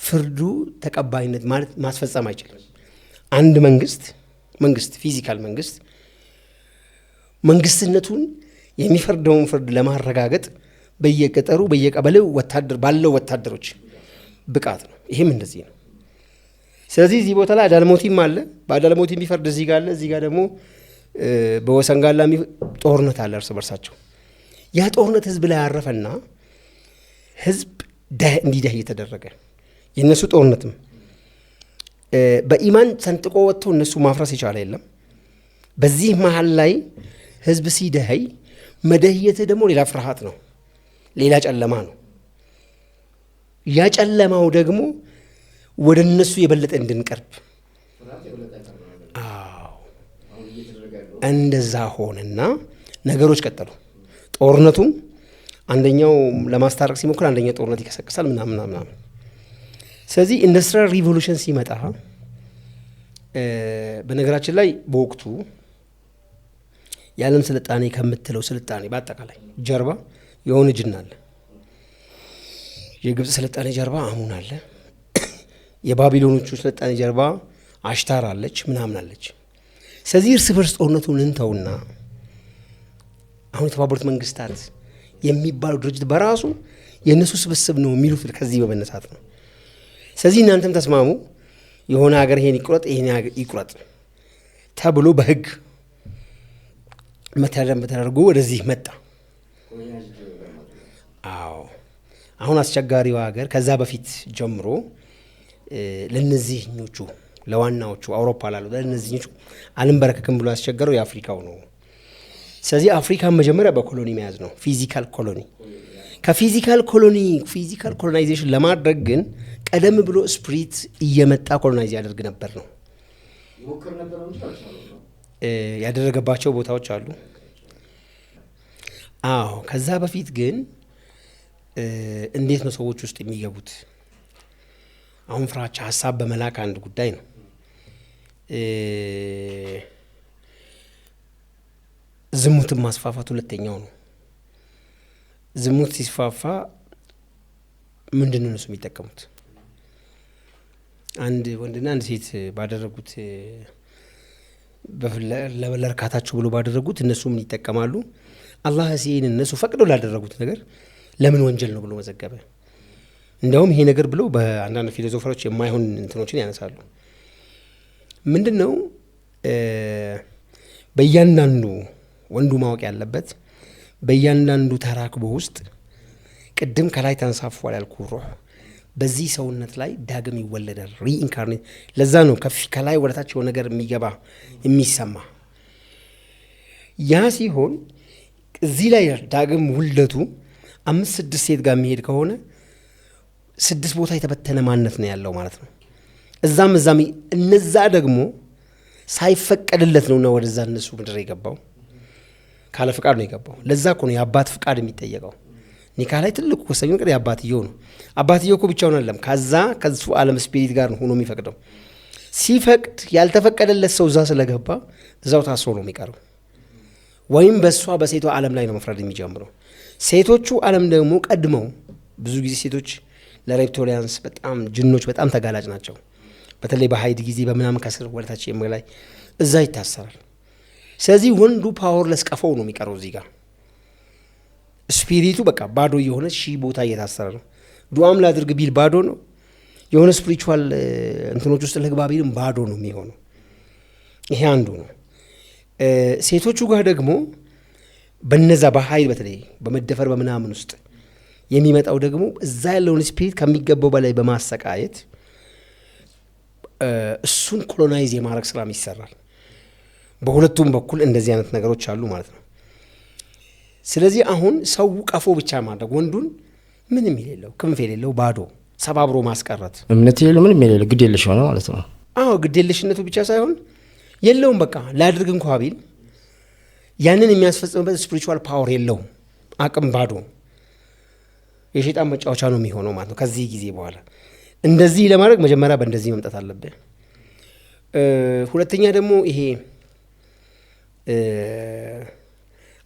ፍርዱ ተቀባይነት ማለት ማስፈጸም አይችልም። አንድ መንግስት ፊዚካል መንግስትነቱን የሚፈርደውን ፍርድ ለማረጋገጥ በየገጠሩ በየቀበሌው ባለው ወታደሮች ብቃት ነው። ይሄም እንደዚህ ነው። ስለዚህ እዚህ ቦታ ላይ አዳልሞቲም አለ። በአዳልሞቲ የሚፈርድ እዚህ ጋር አለ። እዚህ ጋር ደግሞ በወሰንጋላ ጦርነት አለ እርስ በርሳቸው። ያ ጦርነት ህዝብ ላይ ያረፈና ህዝብ እንዲደህ እየተደረገ የእነሱ ጦርነትም በኢማን ሰንጥቆ ወጥቶ እነሱ ማፍረስ የቻለ የለም። በዚህ መሀል ላይ ህዝብ ሲደኸይ መደህየት ደግሞ ሌላ ፍርሃት ነው፣ ሌላ ጨለማ ነው። ያ ጨለማው ደግሞ ወደ እነሱ የበለጠ እንድንቀርብ እንደዛ ሆነና ነገሮች ቀጠሉ። ጦርነቱም አንደኛው ለማስታረቅ ሲሞክር አንደኛው ጦርነት ይቀሰቅሳል ምናምን። ስለዚህ ኢንዱስትሪያል ሪቮሉሽን ሲመጣ በነገራችን ላይ በወቅቱ የዓለም ስልጣኔ ከምትለው ስልጣኔ በአጠቃላይ ጀርባ የሆነ ጅን አለ። የግብፅ ስልጣኔ ጀርባ አሙን አለ። የባቢሎኖቹ ስልጣኔ ጀርባ አሽታር አለች ምናምን አለች። ስለዚህ እርስ በርስ ጦርነቱን እንተውና አሁን የተባበሩት መንግስታት የሚባለው ድርጅት በራሱ የእነሱ ስብስብ ነው የሚሉት ከዚህ በመነሳት ነው። ስለዚህ እናንተም ተስማሙ፣ የሆነ ሀገር ይሄን ይቁረጥ ይሄን ይቁረጥ ተብሎ በህግ መተዳደር ተደርጎ ወደዚህ መጣ። አዎ አሁን አስቸጋሪው ሀገር ከዛ በፊት ጀምሮ ለነዚህኞቹ ለዋናዎቹ አውሮፓ ላሉ ለነዚህኞቹ አልንበረከክም ብሎ ያስቸገረው የአፍሪካው ነው። ስለዚህ አፍሪካን መጀመሪያ በኮሎኒ መያዝ ነው፣ ፊዚካል ኮሎኒ። ከፊዚካል ኮሎናይዜሽን ለማድረግ ግን ቀደም ብሎ ስፕሪት እየመጣ ኮሎናይዝ ያደርግ ነበር ነው ያደረገባቸው ቦታዎች አሉ። አዎ ከዛ በፊት ግን እንዴት ነው ሰዎች ውስጥ የሚገቡት? አሁን ፍራቻ ሀሳብ በመላክ አንድ ጉዳይ ነው። ዝሙትን ማስፋፋት ሁለተኛው ነው። ዝሙት ሲስፋፋ ምንድን ነው እነሱ የሚጠቀሙት? አንድ ወንድና አንድ ሴት ባደረጉት ለእርካታቸው ብሎ ባደረጉት እነሱ ምን ይጠቀማሉ? አላህ ሲን እነሱ ፈቅደው ላደረጉት ነገር ለምን ወንጀል ነው ብሎ መዘገበ። እንዲያውም ይሄ ነገር ብለው በአንዳንድ ፊሎሶፈሮች የማይሆን እንትኖችን ያነሳሉ። ምንድን ነው በእያንዳንዱ ወንዱ ማወቅ ያለበት በእያንዳንዱ ተራክቦ ውስጥ ቅድም ከላይ ተንሳፏል ያልኩ ሩህ በዚህ ሰውነት ላይ ዳግም ይወለዳል፣ ሪኢንካርኔት። ለዛ ነው ከላይ ወደታች የሆነ ነገር የሚገባ የሚሰማ። ያ ሲሆን እዚህ ላይ ዳግም ውልደቱ 5-6 ሴት ጋር የሚሄድ ከሆነ 6 ቦታ የተበተነ ማንነት ነው ያለው ማለት ነው። እዛም እነዛ ደግሞ ሳይፈቀድለት ነውና ወደዛ እነሱ ምድር የገባው ካለ ፍቃድ ነው የገባው። ለዛ እኮ ነው የአባት ፍቃድ የሚጠየቀው። ኒካ ላይ ትልቁ ወሳኝ ነገር የአባትየው ነው። አባትየው እኮ ብቻውን አይደለም፣ ከሱ ዓለም ስፒሪት ጋር ሆኖ የሚፈቅደው። ሲፈቅድ ያልተፈቀደለት ሰው እዛ ስለገባ እዛው ታስሮ ነው የሚቀረው። ወይም በእሷ በሴቷ ዓለም ላይ ነው መፍረድ የሚጀምረው። ሴቶቹ ዓለም ደግሞ ቀድመው ብዙ ጊዜ ሴቶች ለሬፕቶሊያንስ በጣም ጅኖች በጣም ተጋላጭ ናቸው። በተለይ በሀይድ ጊዜ በምናምን ከስር ወደታች ላይ እዛ ይታሰራል። ስለዚህ ወንዱ ፓወርለስ ቀፈው ነው የሚቀረው እዚህ ጋር። ስፒሪቱ በቃ ባዶ የሆነ ቦታ እየታሰረ ነው። ዱዓም ላድርግ ቢል ባዶ ነው። የሆነ ስፒሪቹዋል እንትኖች ውስጥ ልግባ ቢልም ባዶ ነው የሚሆነው። ይሄ አንዱ ነው። ሴቶቹ ጋር ደግሞ በነዛ በሀይል በተለይ በመደፈር በምናምን ውስጥ የሚመጣው ደግሞ እዛ ያለውን ስፒሪት ከሚገባው በላይ በማሰቃየት እሱን ኮሎናይዝ የማድረግ ስራም ይሰራል። በሁለቱም በኩል እንደዚህ አይነት ነገሮች አሉ ማለት ነው። ስለዚህ አሁን ሰው ቀፎ ብቻ ማድረግ ወንዱን ምንም የሌለው ክንፍ የሌለው ባዶ ሰባብሮ ማስቀረት፣ እምነት የሌለው ምንም የሌለው ግድ የለሽ ሆነ ማለት ነው። አዎ ግድ የለሽነቱ ብቻ ሳይሆን የለውም በቃ ላድርግ እንኳ ቢል ያንን የሚያስፈጽምበት ስፒሪቹዋል ፓወር የለውም። አቅም ባዶ የሸይጣን መጫወቻ ነው የሚሆነው ማለት ነው። ከዚህ ጊዜ በኋላ እንደዚህ ለማድረግ መጀመሪያ በእንደዚህ መምጣት አለብህ። ሁለተኛ ደግሞ ይሄ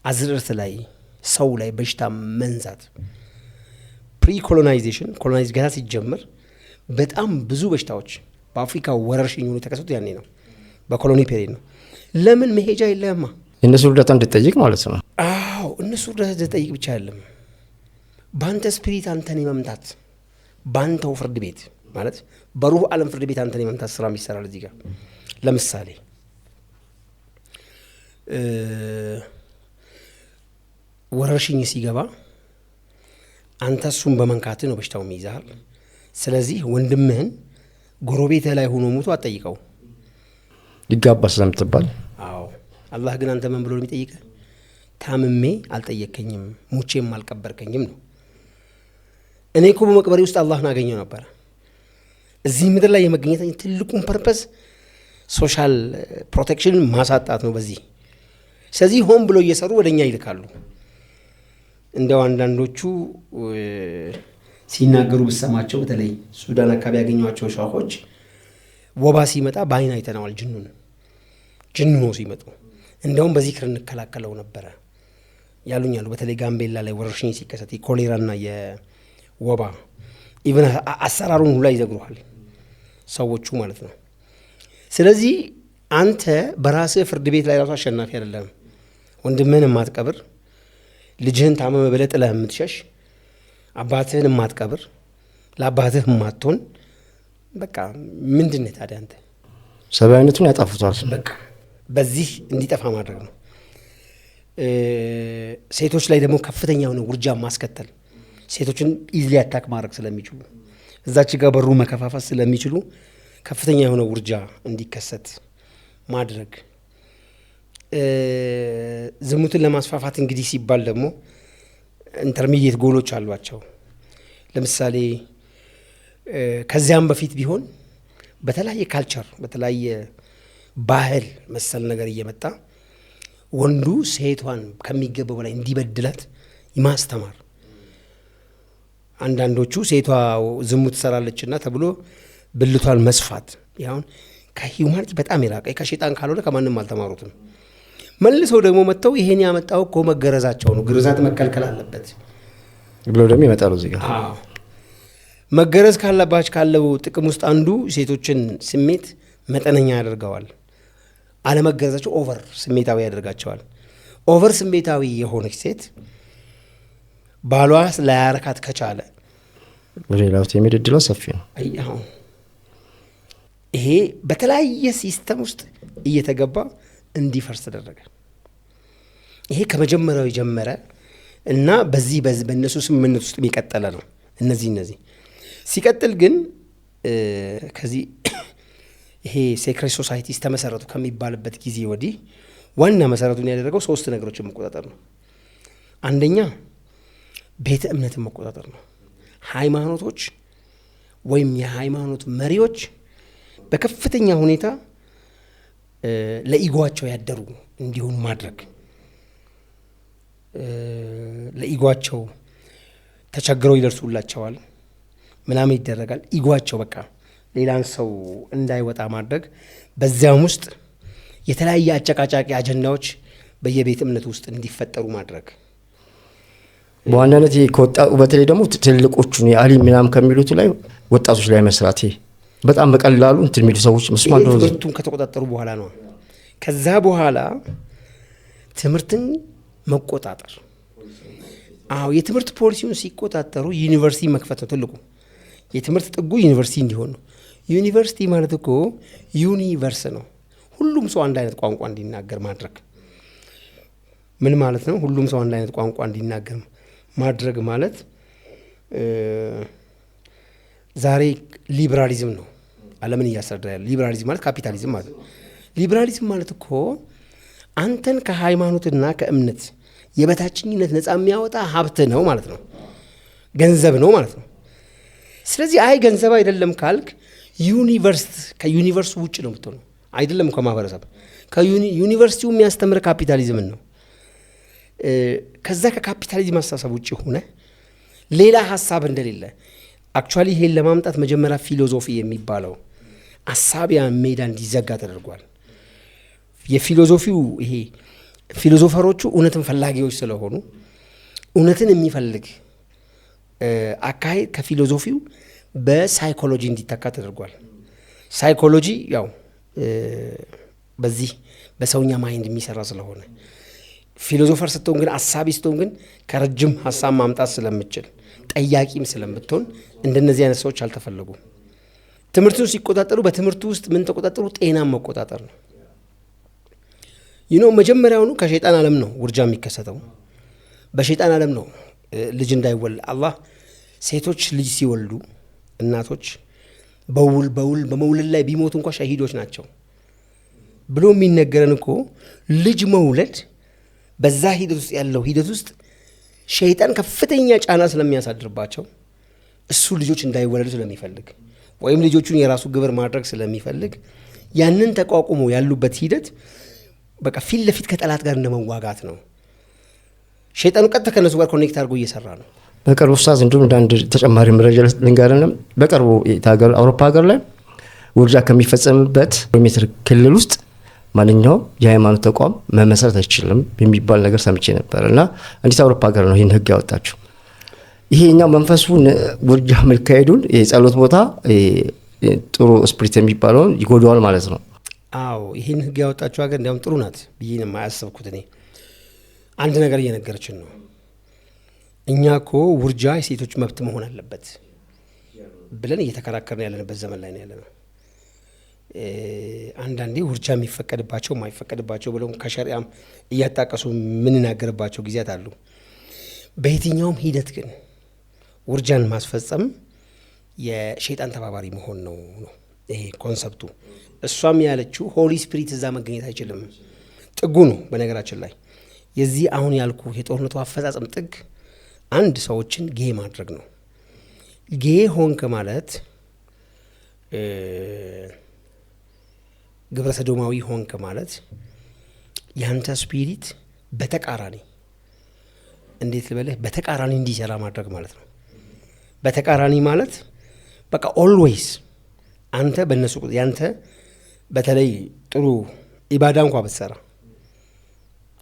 አዝርዕት ላይ ሰው ላይ በሽታ መንዛት ፕሪኮሎናይዜሽን ኮሎናይዝ ገና ሲጀምር በጣም ብዙ በሽታዎች በአፍሪካ ወረርሽኝ ሆኖ የተከሰቱ ያኔ ነው፣ በኮሎኒ ፔሪድ ነው። ለምን መሄጃ የለህማ የእነሱ እርዳታ እንድትጠይቅ ማለት ነው። አዎ እነሱ እርዳታ እንድትጠይቅ ብቻ አይደለም፣ በአንተ ስፒሪት አንተን የመምታት በአንተው ፍርድ ቤት ማለት በሩህ ዓለም ፍርድ ቤት አንተን የመምታት ስራ ይሰራል እዚህ ጋር። ለምሳሌ ወረርሽኝ ሲገባ አንተ እሱን በመንካትህ ነው በሽታው ይይዛል። ስለዚህ ወንድምህን ጎረቤትህ ላይ ሆኖ ሞቶ አትጠይቀው ይጋባ ስለምትባል። አዎ አላህ ግን አንተ ምን ብሎ ነው የሚጠይቀህ? ታምሜ አልጠየከኝም ሙቼም አልቀበርከኝም ነው። እኔ እኮ በመቅበሬ ውስጥ አላህን አገኘው ነበር። እዚህ ምድር ላይ የመገኘት ትልቁን ፐርፐስ ሶሻል ፕሮቴክሽን ማሳጣት ነው በዚህ። ስለዚህ ሆን ብሎ እየሰሩ ወደኛ ይልካሉ። እንደው አንዳንዶቹ ሲናገሩ ብሰማቸው፣ በተለይ ሱዳን አካባቢ ያገኟቸው ሻኾች ወባ ሲመጣ በአይን አይተነዋል። ጅኑ ነው ሲመጡ። እንደውም በዚክር እንከላከለው ነበረ ያሉኛሉ። በተለይ ጋምቤላ ላይ ወረርሽኝ ሲከሰት የኮሌራና የወባ ኢቭን አሰራሩን ሁላ ይዘግሩሃል ሰዎቹ ማለት ነው። ስለዚህ አንተ በራስህ ፍርድ ቤት ላይ ራሱ አሸናፊ አይደለም። ወንድምህን የማትቀብር፣ ልጅህን ታመመ ብለህ ጥለህ የምትሸሽ፣ አባትህን የማትቀብር፣ ለአባትህ የማትሆን በቃ ምንድን ነህ ታዲያ አንተ? ሰብአዊነቱን ያጠፉታል። በቃ በዚህ እንዲጠፋ ማድረግ ነው። ሴቶች ላይ ደግሞ ከፍተኛ የሆነ ውርጃ ማስከተል፣ ሴቶችን ኢዝሊ አታክ ማድረግ ስለሚችሉ፣ እዛች ጋር በሩ መከፋፈት ስለሚችሉ ከፍተኛ የሆነ ውርጃ እንዲከሰት ማድረግ። ዝሙትን ለማስፋፋት እንግዲህ ሲባል ደግሞ ኢንተርሚዲየት ጎሎች አሏቸው። ለምሳሌ ከዚያም በፊት ቢሆን በተለያየ ካልቸር በተለያየ ባህል መሰል ነገር እየመጣ ወንዱ ሴቷን ከሚገባው በላይ እንዲበድላት ማስተማር። አንዳንዶቹ ሴቷ ዝሙት ትሰራለችና ተብሎ ብልቷን መስፋት። ያሁን ከሂውማኒቲ በጣም የራቀ ከሸይጣን ካልሆነ ከማንም አልተማሩትም። መልሰው ደግሞ መጥተው ይሄን ያመጣው እኮ መገረዛቸው ነው፣ ግርዛት መከልከል አለበት ብለው ደግሞ ይመጣሉ እዚህ ጋር። መገረዝ ካለው ጥቅም ውስጥ አንዱ ሴቶችን ስሜት መጠነኛ ያደርገዋል። አለመገረዛቸው ኦቨር ስሜታዊ ያደርጋቸዋል። ኦቨር ስሜታዊ የሆነች ሴት ባሏ ላያረካት ከቻለ ሌላው የሚሄድ እድሏ ሰፊ ነው። ይሄ በተለያየ ሲስተም ውስጥ እየተገባ እንዲፈርስ ተደረገ። ይሄ ከመጀመሪያው የጀመረ እና በዚህ በእነሱ ስምምነት ውስጥ የቀጠለ ነው። እነዚህ ሲቀጥል ግን ከዚህ ይሄ ሴክሬት ሶሳይቲስ ተመሰረቱ ከሚባልበት ጊዜ ወዲህ ዋና መሰረቱን ያደረገው 3 ነገሮችን መቆጣጠር ነው። አንደኛ ቤተ እምነትን መቆጣጠር ነው። ሃይማኖቶች ወይም የሃይማኖት መሪዎች በከፍተኛ ሁኔታ ለኢጓቸው ያደሩ እንዲሆኑ ማድረግ። ለኢጓቸው ተቸግረው ይደርሱላቸዋል ምናምን ይደረጋል። ኢጓቸው በቃ ሌላን ሰው እንዳይወጣ ማድረግ። በዚያም ውስጥ የተለያየ አጨቃጫቂ አጀንዳዎች በየቤት እምነት ውስጥ እንዲፈጠሩ ማድረግ። በዋናነት ከወጣ በተለይ ደግሞ ትልቆቹን የአሊም ምናምን ከሚሉት ላይ ወጣቶች ላይ መስራት በጣም በቀላሉ እንትን የሚሉ ሰዎች መስማት ነው። ትምህርቱን ከተቆጣጠሩ በኋላ ነው። ከዛ በኋላ ትምህርትን መቆጣጠር። የትምህርት ፖሊሲውን ሲቆጣጠሩ ዩኒቨርሲቲ መክፈት ነው ትልቁ። የትምህርት ጥጉ ዩኒቨርሲቲ እንዲሆን ነው። ዩኒቨርሲቲ ማለት እኮ ዩኒቨርስ ነው። ሁሉም ሰው አንድ አይነት ቋንቋ እንዲናገር ማድረግ። ምን ማለት ነው? ሁሉም ሰው አንድ አይነት ቋንቋ እንዲናገር ማድረግ ማለት ዛሬ ሊበራሊዝም ነው ዓለምን እያሰራ ያለ። ሊበራሊዝም ማለት ካፒታሊዝም ማለት ነው። ሊበራሊዝም ማለት እኮ አንተን ከሃይማኖትና ከእምነት የበታችኝነት ነፃ የሚያወጣ ሀብት ነው ማለት ነው፣ ገንዘብ ነው ማለት ነው። ስለዚህ ገንዘብ አይደለም ካልክ ከዩኒቨርሱ ውጭ ነው የምትሆነው። አይደለም ከማህበረሰብ ከዩኒቨርሲቲው የሚያስተምር ካፒታሊዝምን ነው። ከዛ ከካፒታሊዝም አስተሳሰብ ውጭ ሆነ ሌላ ሀሳብ እንደሌለ አክቹዋሊ ይሄን ለማምጣት መጀመሪያ ፊሎዞፊ የሚባለው አሳቢያ ሜዳ እንዲዘጋ ተደርጓል። የፊሎዞፊው ይሄ ፊሎዞፈሮቹ እውነትን ፈላጊዎች ስለሆኑ እውነትን የሚፈልግ አካሄድ ከፊሎዞፊው በሳይኮሎጂ እንዲተካ ተደርጓል። ሳይኮሎጂ ያው በዚህ በሰውኛ ማይንድ የሚሰራ ስለሆነ ፊሎዞፈር ስትሆን ግን አሳቢ ስትሆን ግን ከረጅም ሀሳብ ማምጣት ስለምችል ጠያቂም ስለምትሆን እንደነዚህ አይነት ሰዎች አልተፈለጉም። ትምህርቱን ሲቆጣጠሩ በትምህርቱ ውስጥ ምን ተቆጣጠሩ? ጤናን መቆጣጠር ነው። መጀመሪያውኑ ከሸይጣን ዓለም ነው ውርጃ የሚከሰተው። በሸይጣን ዓለም ነው ልጅ እንዳይወልድ አላህ ሴቶች ልጅ ሲወልዱ እናቶች በመውለድ ላይ ቢሞቱ እንኳ ሸሂዶች ናቸው ብሎ የሚነገረን እኮ ልጅ መውለድ በዛ ሂደት ውስጥ ያለው ሂደት ውስጥ ሸይጣን ከፍተኛ ጫና ስለሚያሳድርባቸው እሱ ልጆች እንዳይወለዱ ስለሚፈልግ ወይም ልጆቹን የራሱ ግብር ማድረግ ስለሚፈልግ ያንን ተቋቁሞ ያሉበት ሂደት በቃ ፊት ለፊት ከጠላት ጋር እንደመዋጋት ነው። ሸይጣኑ ቀጥታ ከነሱ ጋር ኮኔክት አድርጎ እየሰራ ነው። በቅርቡ ኡስታዝ እንዲሁም አንድ ተጨማሪ መረጃ ልንገርንም። በቅርቡ አውሮፓ ሀገር ላይ ውርጃ ከሚፈጸምበት ሜትር ክልል ውስጥ ማንኛውም የሃይማኖት ተቋም መመስረት አይችልም የሚባል ነገር ሰምቼ ነበር እና እንዴት አውሮፓ ሀገር ነው ይህን ህግ ያወጣችሁ? ይሄኛው መንፈሱን ውርጃ መካሄዱን የጸሎት ቦታ ጥሩ ስፕሪት የሚባለውን ይጎዳዋል ማለት ነው። አዎ ይህን ህግ ያወጣችሁ ሀገር እንዲያውም ጥሩ ናት ብዬ ነው የማያሰብኩት። እኔ አንድ ነገር እየነገረችን ነው። እኛ እኮ ውርጃ የሴቶች መብት መሆን አለበት ብለን እየተከራከርን ያለንበት ዘመን ላይ ነው ያለነው። አንዳንዴ ውርጃ የሚፈቀድባቸው የማይፈቀድባቸው ብለው ከሸሪዓም እያጣቀሱ የምንናገርባቸው ጊዜያት አሉ። በየትኛውም ሂደት ግን ውርጃን ማስፈጸም የሸይጣን ተባባሪ መሆን ነው ይሄ ኮንሰፕቱ። እሷም ያለችው ሆሊ ስፒሪት እዛ መገኘት አይችልም ጥጉ ነው። በነገራችን ላይ የዚህ አሁን ያልኩ የጦርነቱ አፈጻጸም ጥግ አንድ ሰዎችን ጌ ማድረግ ነው። ጌ ሆንክ ማለት ግብረ ሰዶማዊ ሆንክ ማለት ያንተ ስፒሪት በተቃራኒ እንዴት ልበልህ በተቃራኒ እንዲሰራ ማድረግ ማለት ነው። በተቃራኒ ማለት በቃ ኦልዌይስ አንተ በእነሱ ያንተ በተለይ ጥሩ ኢባዳ እንኳ ብትሰራ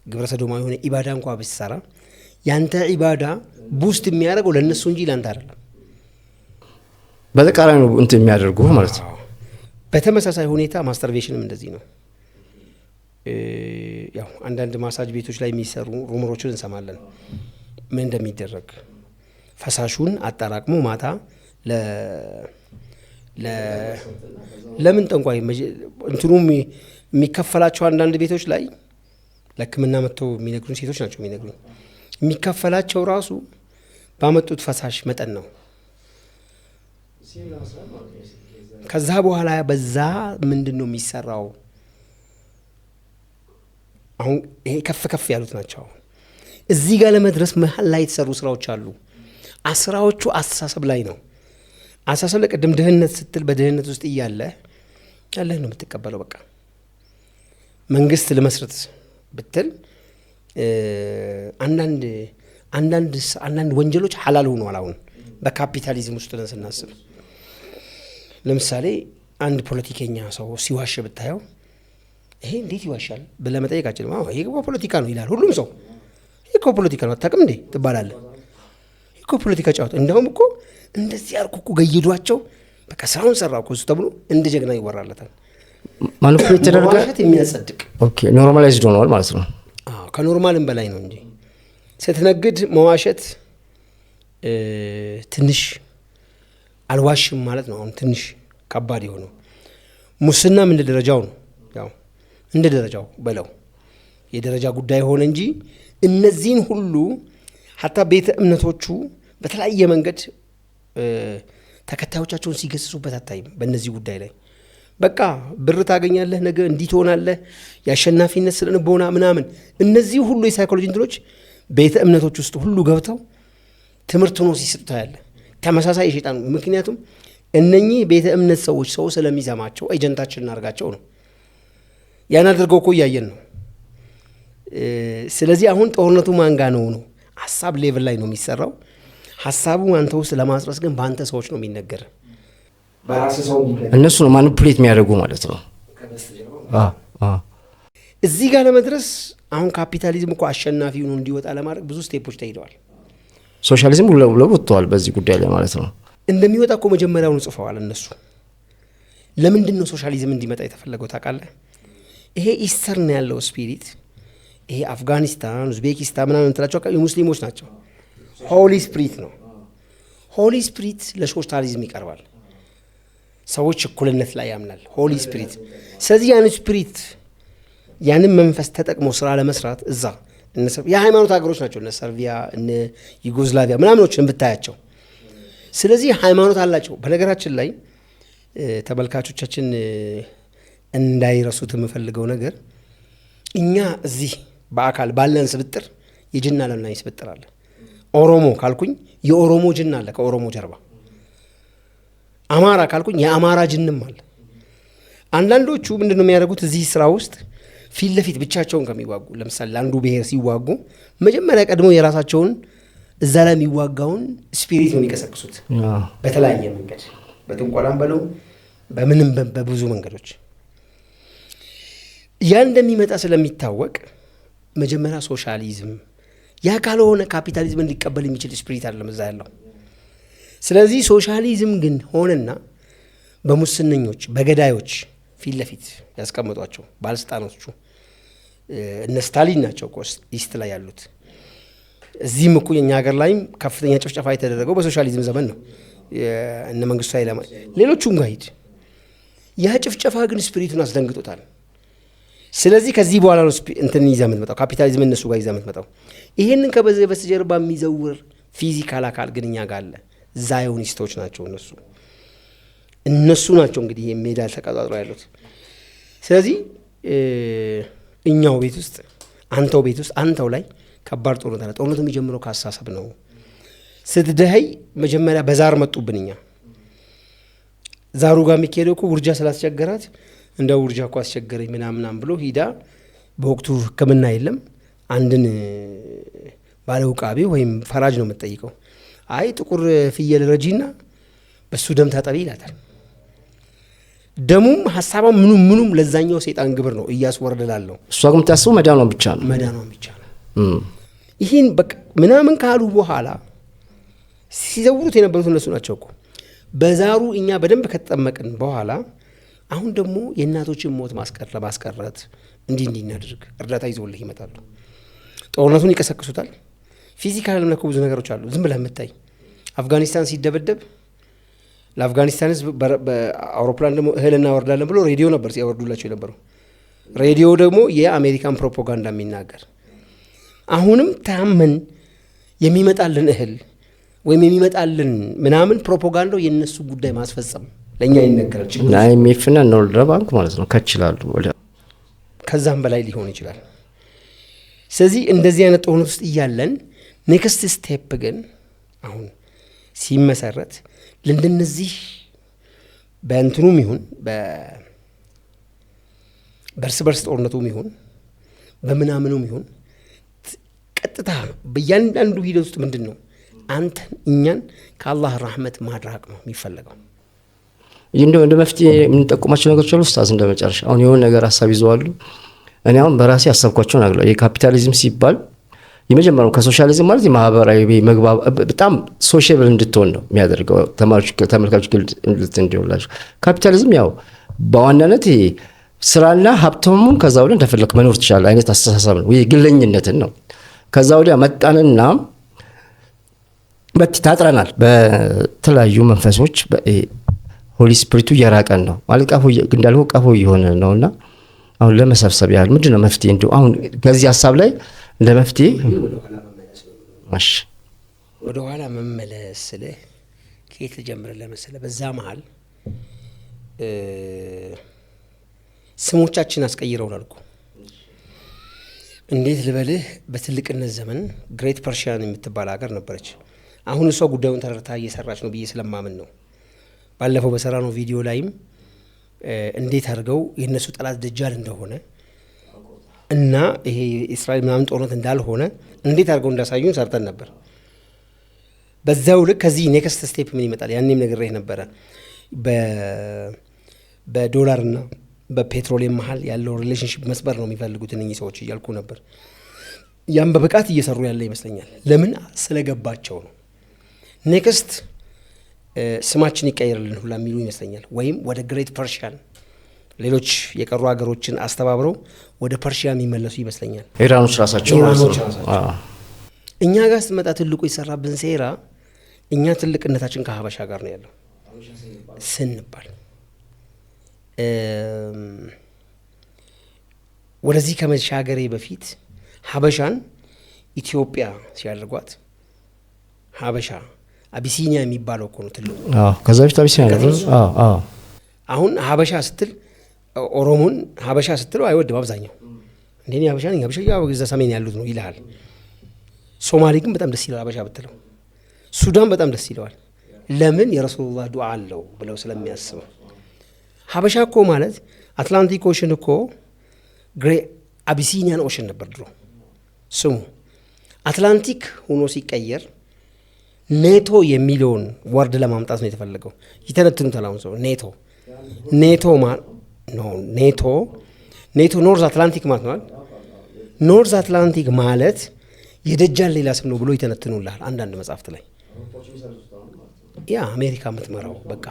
ግብረ ሰዶማዊ የሆነ ኢባዳ እንኳ ብትሰራ ያንተ ኢባዳ ቡስት የሚያደርገው ለእነሱ እንጂ ለአንተ አይደለም። በተቃራኒ ነው እንትን የሚያደርጉ ማለት ነው። በተመሳሳይ ሁኔታ ማስተርቤሽንም እንደዚህ ነው። ያው አንዳንድ ማሳጅ ቤቶች ላይ የሚሰሩ ሩመሮችን እንሰማለን። ምን እንደሚደረግ ፈሳሹን አጠራቅሞ ማታ ለምን ጠንቋይ እንትኑ የሚከፈላቸው አንዳንድ ቤቶች ላይ ለሕክምና መጥተው የሚነግሩን ሴቶች ናቸው የሚነግሩን። የሚከፈላቸው ራሱ ባመጡት ፈሳሽ መጠን ነው። ከዛ በኋላ በዛ ምንድን ነው የሚሰራው? አሁን ይሄ ከፍ ከፍ ያሉት ናቸው። እዚህ ጋር ለመድረስ መሀል ላይ የተሰሩ ስራዎች አሉ። ስራዎቹ አስተሳሰብ ላይ ነው። አስተሳሰብ ለቅድም ድህነት ስትል በድህነት ውስጥ እያለህ ያለህ ነው የምትቀበለው። በቃ መንግስት ልመስረት ብትል አንዳንድ ወንጀሎች ሐላል ሆነዋል። አሁን በካፒታሊዝም ውስጥ ነን ስናስብ ለምሳሌ አንድ ፖለቲከኛ ሰው ሲዋሽ ብታየው ይሄ እንዴት ይዋሻል ብለህ መጠየቅ አችልም። ይሄ ፖለቲካ ነው ይላል ሁሉም ሰው። ይሄ እኮ ፖለቲካ ነው አታውቅም እንዴ ትባላለህ። ይሄ እኮ ፖለቲካ ጫወት። እንደውም እኮ እንደዚህ ያልኩ እኮ ገይዷቸው በቃ ስራውን ሰራው እኮ እሱ ተብሎ እንደ ጀግና ይወራለታል። ማኒፑሌት ተደርጋ የሚያጸድቅ ኦኬ ኖርማላይዝድ ሆኗል ማለት ነው። ከኖርማልም በላይ ነው እንጂ ስትነግድ መዋሸት ትንሽ አልዋሽም ማለት ነው። አሁን ትንሽ ከባድ የሆነው ሙስናም እንደ ደረጃው ነው። ያው እንደ ደረጃው በለው የደረጃ ጉዳይ ሆነ እንጂ እነዚህን ሁሉ ሀታ ቤተ እምነቶቹ በተለያየ መንገድ ተከታዮቻቸውን ሲገስጹበት አታይም። በእነዚህ ጉዳይ ላይ በቃ ብር ታገኛለህ፣ ነገ እንዲህ ትሆናለህ፣ የአሸናፊነት ስለንቦና ምናምን እነዚህ ሁሉ የሳይኮሎጂ እንትኖች ቤተ እምነቶች ውስጥ ሁሉ ገብተው ትምህርት ሆኖ ሲሰጡ ታያለህ። ተመሳሳይ የሸይጣን ምክንያቱም እነኚህ ቤተ እምነት ሰዎች ሰው ስለሚሰማቸው ኤጀንታችን እናርጋቸው ነው። ያን አድርገው እኮ እያየን ነው። ስለዚህ አሁን ጦርነቱ ማንጋ ነው ሀሳብ ሌቭል ላይ ነው የሚሰራው። ሀሳቡ አንተ ውስጥ ለማስረስ ግን በአንተ ሰዎች ነው የሚነገር። እነሱ ነው ማኒፑሌት የሚያደርጉ ማለት ነው። እዚህ ጋር ለመድረስ አሁን ካፒታሊዝም እኮ አሸናፊ ሆኖ እንዲወጣ ለማድረግ ብዙ ስቴፖች ተሄደዋል። ሶሻሊዝም ወጥተዋል በዚህ ጉዳይ ላይ ማለት ነው። እንደሚወጣ እኮ መጀመሪያውኑ ጽፈዋል እነሱ። ለምንድን ነው ሶሻሊዝም እንዲመጣ የተፈለገው ታውቃለህ? ይሄ ኢስተርን ያለው ስፒሪት ይሄ አፍጋኒስታን፣ ኡዝቤኪስታን ምናምን የምትላቸው የሙስሊሞች ናቸው። ሆሊ ስፒሪት ነው። ሆሊ ስፒሪት ለሶሻሊዝም ይቀርባል። ሰዎች እኩልነት ላይ ያምናል ሆሊ ስፒሪት። ስለዚህ ያን ስፒሪት ያንን መንፈስ ተጠቅሞ ስራ ለመስራት እዛ የሃይማኖት ሀገሮች ናቸው እነ ሰርቢያ እነ ዩጎዝላቪያ ምናምኖችን ብታያቸው። ስለዚህ ሃይማኖት አላቸው። በነገራችን ላይ ተመልካቾቻችን እንዳይረሱት የምፈልገው ነገር እኛ እዚህ በአካል ባለን ስብጥር የጅን ዓለም ላይ ስብጥር አለ። ኦሮሞ ካልኩኝ የኦሮሞ ጅን አለ ከኦሮሞ ጀርባ። አማራ ካልኩኝ የአማራ ጅንም አለ። አንዳንዶቹ ምንድነው የሚያደርጉት እዚህ ስራ ውስጥ ፊት ለፊት ብቻቸውን ከሚዋጉ ለምሳሌ ለአንዱ ብሔር ሲዋጉ መጀመሪያ ቀድመው የራሳቸውን እዛ ላይ የሚዋጋውን ስፒሪት ነው የሚቀሰቅሱት በተለያየ መንገድ በጥንቆላም በለው በምንም በብዙ መንገዶች ያ እንደሚመጣ ስለሚታወቅ መጀመሪያ ሶሻሊዝም ያ ካልሆነ ካፒታሊዝምን ሊቀበል የሚችል ስፒሪት አይደለም እዛ ያለው። ስለዚህ ሶሻሊዝም ግን ሆነና በሙስነኞች በገዳዮች ፊት ለፊት ያስቀመጧቸው ባለስልጣኖቹ እነ ስታሊን ናቸው እኮ ኢስት ላይ ያሉት። እዚህም እኮ የኛ ሀገር ላይም ከፍተኛ ጭፍጨፋ የተደረገው በሶሻሊዝም ዘመን ነው። እነ መንግስቱ ኃይለማርያም ሌሎቹም ጋር ሂድ ያ ጭፍጨፋ ግን ስፒሪቱን አስደንግጦታል። ስለዚህ ከዚህ በኋላ ነው እንትን ይዘህ የምትመጣው ካፒታሊዝም እነሱ ጋር ይዘህ የምትመጣው። ይሄንን በስተጀርባ የሚዘውር ፊዚካል አካል ግን እኛ ጋር አለ። ዛዮኒስቶች ናቸው እነሱ ናቸው እንግዲህ ሜዳ ተቀጣጥረው ያሉት። ስለዚህ እኛው ቤት ውስጥ አንተው ቤት ውስጥ አንተው ላይ ከባድ ጦርነት አለ። ጦርነቱ የሚጀምረው ከአሳሰብ ነው። ስትደኸይ መጀመሪያ በዛር መጡብን። እኛ ዛሩ ጋር የሚካሄደው እኮ ውርጃ ስላስቸገራት እንደ ውርጃ እኮ አስቸገረኝ ምናምናም ብሎ ሂዳ በወቅቱ ሕክምና የለም አንድን ባለ ውቃቤ ወይም ፈራጅ ነው የምትጠይቀው። አይ ጥቁር ፍየል ረጂና በሱ ደም ታጠቢ ይላታል። ደሙም ሐሳቧም ምኑም ለዛኛው ሰይጣን ግብር ነው እያስወርደላለው። እሷ ግን የምታስበው መዳኗን ብቻ ነው ይህን በቃ ምናምን ካሉ በኋላ ሲዘውሩት የነበሩት እነሱ ናቸው እኮ። በዛሩ እኛ በደንብ ከተጠመቅን በኋላ አሁን ደግሞ የእናቶችን ሞት ለማስቀረት እንዲህ እናድርግ እርዳታ ይዘውልህ ይመጣሉ። ጦርነቱን ይቀሰቅሱታል። ፊዚካል ለምነኩ ብዙ ነገሮች አሉ። ዝም ብለህ የምታይ አፍጋኒስታን ሲደበደብ ለአፍጋኒስታን ህዝብ በአውሮፕላን ደግሞ እህል እናወርዳለን ብሎ ሬዲዮ ነበር ሲያወርዱላቸው የነበረው። ሬዲዮ ደግሞ የአሜሪካን ፕሮፓጋንዳ የሚናገር አሁንም ታመን የሚመጣልን እህል ወይም የሚመጣልን ምናምን ፕሮፓጋንዳው የነሱ ጉዳይ ማስፈጸም ለኛ ይነገራል። አይኤምኤፍና ወርልድ ባንክ ማለት ነው ከችላሉ ከዛም በላይ ሊሆን ይችላል። ስለዚህ እንደዚህ አይነት ጦርነት ውስጥ እያለን ኔክስት ስቴፕ ግን አሁን ሲመሰረት ለእንደነዚህ በእንትኑም ይሁን በእርስ በርስ ጦርነቱም ይሁን በምናምኑም ይሁን ቀጥታ በእያንዳንዱ ሂደት ውስጥ ምንድን ነው አንተን እኛን ከአላህ ራህመት ማድራቅ ነው የሚፈለገው። ይህ እንደ መፍትሄ የምንጠቁማቸው ነገሮች አሉ። ኡስታዝ እንደ መጨረሻ አሁን የሆነ ነገር ሀሳብ ይዘዋሉ። እኔ አሁን በራሴ ያሰብኳቸውን አግላ የካፒታሊዝም ሲባል የመጀመሪያው ከሶሻሊዝም ማለት የማህበራዊ መግባባት በጣም ሶሻብል እንድትሆን ነው የሚያደርገው። ተመልካቾች ግልጽ እንዲሆንላቸው ካፒታሊዝም ያው በዋናነት ስራና ሀብታሙን ከዛ ወዲያ እንደፈለክ መኖር ትችላለህ አይነት አስተሳሰብ ነው። ወይ ግለኝነትን ነው። ከዛ ወዲያ መጣንና ታጥረናል በተለያዩ መንፈሶች። ሆሊ ስፒሪቱ እየራቀን ነው ማለት ቀፎ እንዳልኩ ቀፎ እየሆነ ነውና አሁን ለመሰብሰብ ያህል ምንድን ነው መፍትሄ? እንደው አሁን ከዚህ ሀሳብ ላይ እንደ መፍትሄ ወደ ኋላ መመለስ ስልህ ከየት ልጀምርልህ መሰለህ? በዛ መሀል ስሞቻችን አስቀይረውናል እኮ። እንዴት ልበልህ? በትልቅነት ዘመን ግሬት ፐርሺያን የምትባል ሀገር ነበረች። አሁን እሷ ጉዳዩን ተረድታ እየሰራች ነው ብዬ ስለማምን ነው። ባለፈው በሰራ ነው ቪዲዮ ላይም እንዴት አድርገው የእነሱ ጠላት ደጃል እንደሆነ እና ይሄ እስራኤል ምናምን ጦርነት እንዳልሆነ እንዴት አድርገው እንዳሳዩን ሰርተን ነበር። በዛው ልክ ከዚህ ኔክስት ስቴፕ ምን ይመጣል? ያኔም ነግሬህ ነበረ። በዶላርና በፔትሮሊየም መሀል ያለው ሪሌሽንሽፕ መስበር ነው የሚፈልጉት እነኚህ ሰዎች እያልኩ ነበር። ያም በብቃት እየሰሩ ያለ ይመስለኛል። ለምን? ስለገባቸው ነው። ኔክስት ስማችን ይቀየርልን ሁላ የሚሉ ይመስለኛል። ወይም ወደ ግሬት ፐርሺያን ሌሎች የቀሩ ሀገሮችን አስተባብረው ወደ ፐርሺያ የሚመለሱ ይመስለኛል። ኢራኖች ራሳቸው እኛ ጋር ስትመጣ ትልቁ የሰራብን ሴራ እኛ ትልቅነታችን ከሀበሻ ጋር ነው ያለው ስንባል ወደዚህ ከመሻገሬ በፊት ሀበሻን ኢትዮጵያ ሲያደርጓት ሀበሻ አቢሲኒያ የሚባለው እኮ ነው ትልቁ። ከዛ በፊት አቢሲኒያ ነው። አሁን ሀበሻ ስትል ኦሮሞን ሀበሻ ስትለው አይወድም አብዛኛው። እንደኔ ሀበሻ ነኝ ሀበሻ እዛ ሰሜን ያሉት ነው ይልሃል። ሶማሌ ግን በጣም ደስ ይለዋል ሀበሻ ብትለው። ሱዳን በጣም ደስ ይለዋል። ለምን? የረሱሉላህ ዱዓ አለው ብለው ስለሚያስበው። ሀበሻ እኮ ማለት አትላንቲክ ኦሽን እኮ አቢሲኒያን ኦሽን ነበር ድሮ ስሙ። አትላንቲክ ሆኖ ሲቀየር ኔቶ የሚለውን ወርድ ለማምጣት ነው የተፈለገው። ይተነትኑታል አሁን ሰው ኔቶ ኖርዝ አትላንቲክ ማለት ነው። ኖርዝ አትላንቲክ ማለት የደጃል ሌላ ስም ነው ብሎ ይተነትኑልሃል አንዳንድ መጽሐፍት ላይ። ያ አሜሪካ የምትመራው በቃ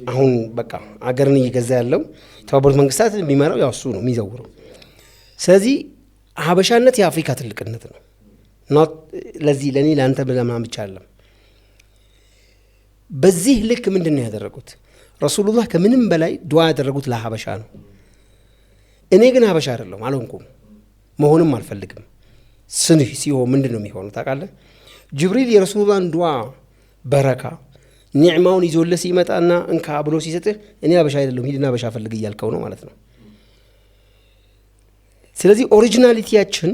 አሁን በቃ አገርን እየገዛ ያለው የተባበሩት መንግስታት የሚመራው ያው እሱ ነው የሚዘውረው። ስለዚህ ሀበሻነት የአፍሪካ ትልቅነት ነው። ለዚህ ለእኔ ለአንተ ምናምን ብቻ አለም። በዚህ ልክ ምንድን ነው ያደረጉት? ረሱሉላህ ከምንም በላይ ዱዓ ያደረጉት ለሀበሻ ነው። እኔ ግን ሀበሻ አይደለሁም፣ አልሆንኩም፣ መሆንም አልፈልግም። ስንህ ሲሆን ምንድን ነው የሚሆነው ታውቃለህ? ጅብሪል የረሱሉላህን ዱዓ በረካ ኒዕማውን ይዞልህ ሲመጣና እንካ ብሎ ሲሰጥህ እኔ ሀበሻ አይደለሁም ሂድና ሀበሻ ፈልግ እያልከው ነው ማለት ነው። ስለዚህ ኦሪጂናሊቲያችን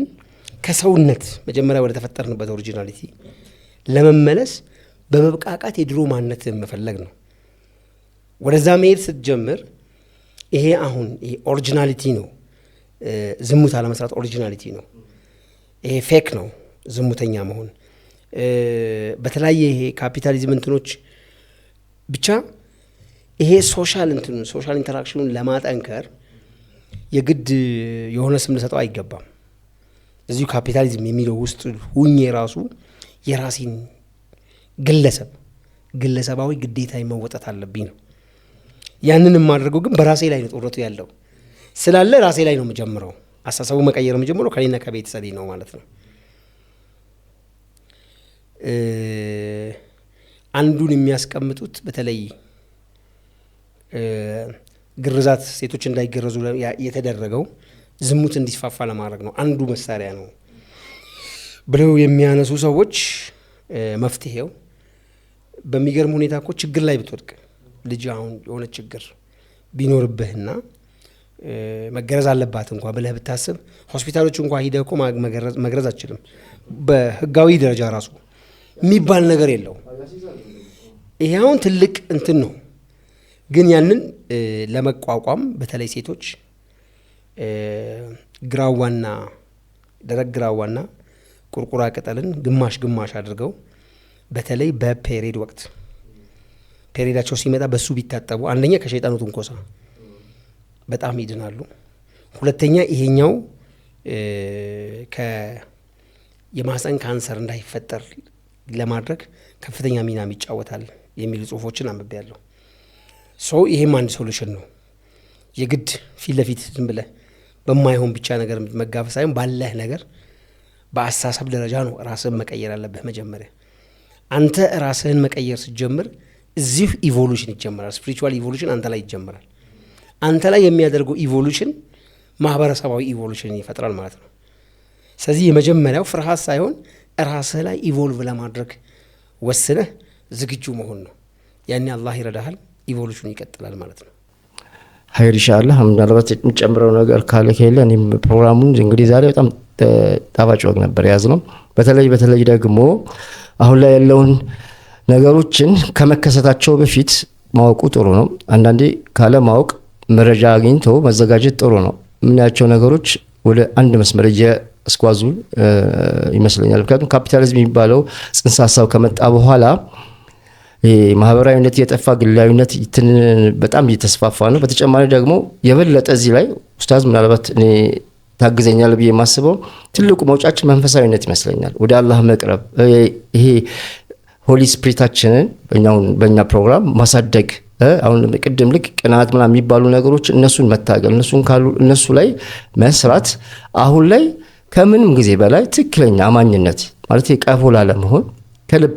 ከሰውነት መጀመሪያ ወደ ተፈጠርንበት ኦሪጂናሊቲ ለመመለስ በመብቃቃት የድሮ ማንነትን መፈለግ ነው። ወደዛ መሄድ ስትጀምር ይሄ አሁን ይሄ ኦሪጂናሊቲ ነው። ዝሙት አለመስራት ኦሪጂናሊቲ ነው። ይሄ ፌክ ነው ዝሙተኛ መሆን። በተለያየ ይሄ ካፒታሊዝም እንትኖች ብቻ ይሄ ሶሻል ኢንተራክሽኑን ለማጠንከር የግድ የሆነ ስም ልሰጠው አይገባም። እዚሁ ካፒታሊዝም የሚለው ውስጥ ሁኜ ራሱ የራሴን ግለሰባዊ ግዴታ መወጣት አለብኝ ነው። ያንን የማደርገው ግን በራሴ ላይ ነው ጦርነቱ ያለው ስላለ ራሴ ላይ ነው የምጀምረው። አሳሰቡ መቀየር የምጀምረው ከኔና ከቤተሰቤ ነው ማለት ነው። አንዱን የሚያስቀምጡት በተለይ ግርዛት ሴቶች እንዳይገረዙ የተደረገው ዝሙት እንዲስፋፋ ለማድረግ ነው፣ አንዱ መሳሪያ ነው ብለው የሚያነሱ ሰዎች መፍትሄው በሚገርም ሁኔታ እኮ ችግር ላይ ብትወድቅ ልጅ አሁን የሆነ ችግር ቢኖርብህና መገረዝ አለባት እንኳ ብለህ ብታስብ ሆስፒታሎች እንኳ ሂደህ እኮ መገረዝ አትችልም። በህጋዊ ደረጃ ራሱ የሚባል ነገር የለው። ይሄ አሁን ትልቅ እንትን ነው። ግን ያንን ለመቋቋም በተለይ ሴቶች ግራዋና ደረቅ ግራዋና ቁርቁራ ቅጠልን ግማሽ ግማሽ አድርገው በተለይ በፔሪድ ወቅት ፔሪዳቸው ሲመጣ በሱ ቢታጠቡ አንደኛ ከሸይጣኑ ትንኮሳ በጣም ይድናሉ። ሁለተኛ ይሄኛው የማህፀን ካንሰር እንዳይፈጠር ለማድረግ ከፍተኛ ሚና ይጫወታል የሚሉ ጽሁፎችን አንብቤያለሁ። ይሄም አንድ ሶሉሽን ነው። የግድ ፊት ለፊት ዝም ብለህ በማይሆን ብቻ ነገር መጋፈጥ ሳይሆን ባለህ ነገር በአስተሳሰብ ደረጃ ነው ራስህን መቀየር አለብህ። መጀመሪያ አንተ ራስህን መቀየር ስትጀምር እዚሁ ኢቮሉሽን ይጀምራል። ስፒሪቹዋል ኢቮሉሽን አንተ ላይ ይጀምራል። አንተ ላይ የሚያደርገው ኢቮሉሽን ማህበረሰባዊ ኢቮሉሽን ይፈጥራል ማለት ነው። ስለዚህ የመጀመሪያው ፍርሃት ሳይሆን ራስህ ላይ ኢቮልቭ ለማድረግ ወስነህ ዝግጁ መሆን ነው። ያኔ አላህ ይረዳሃል፣ ኢቮሉሽኑ ይቀጥላል ማለት ነው። ሀይር ኢንሻአላህ። ምናልባት የምጨምረው ነገር ካለ ከሌለ እኔም ፕሮግራሙን እንግዲህ ዛሬ በጣም ጣፋጭ ወግ ነበር የያዝነው። በተለይ ደግሞ አሁን ላይ ያለውን ነገሮችን ከመከሰታቸው በፊት ማወቁ ጥሩ ነው። አንዳንዴ ካለ ማወቅ መረጃ አግኝቶ መዘጋጀት ጥሩ ነው። የምናያቸው ነገሮች ወደ አንድ መስመር እየስጓዙ ይመስለኛል። ምክንያቱም ካፒታሊዝም የሚባለው ጽንሰ ሀሳብ ከመጣ በኋላ ማህበራዊነት እየጠፋ ግላዊነት በጣም እየተስፋፋ ነው። በተጨማሪ ደግሞ የበለጠ እዚህ ላይ ኡስታዝ ምናልባት እኔ ታግዘኛል ብዬ የማስበው ትልቁ መውጫችን መንፈሳዊነት ይመስለኛል። ወደ አላህ መቅረብ፣ ይሄ ሆሊ ስፒሪታችንን በእኛ ፕሮግራም ማሳደግ። አሁን ቅድም ልክ ቅናት ምናምን የሚባሉ ነገሮች እነሱን መታገል፣ እነሱ ላይ መስራት አሁን ላይ ከምንም ጊዜ በላይ ትክክለኛ አማኝነት ማለት ቀፎ ላለመሆን ከልብ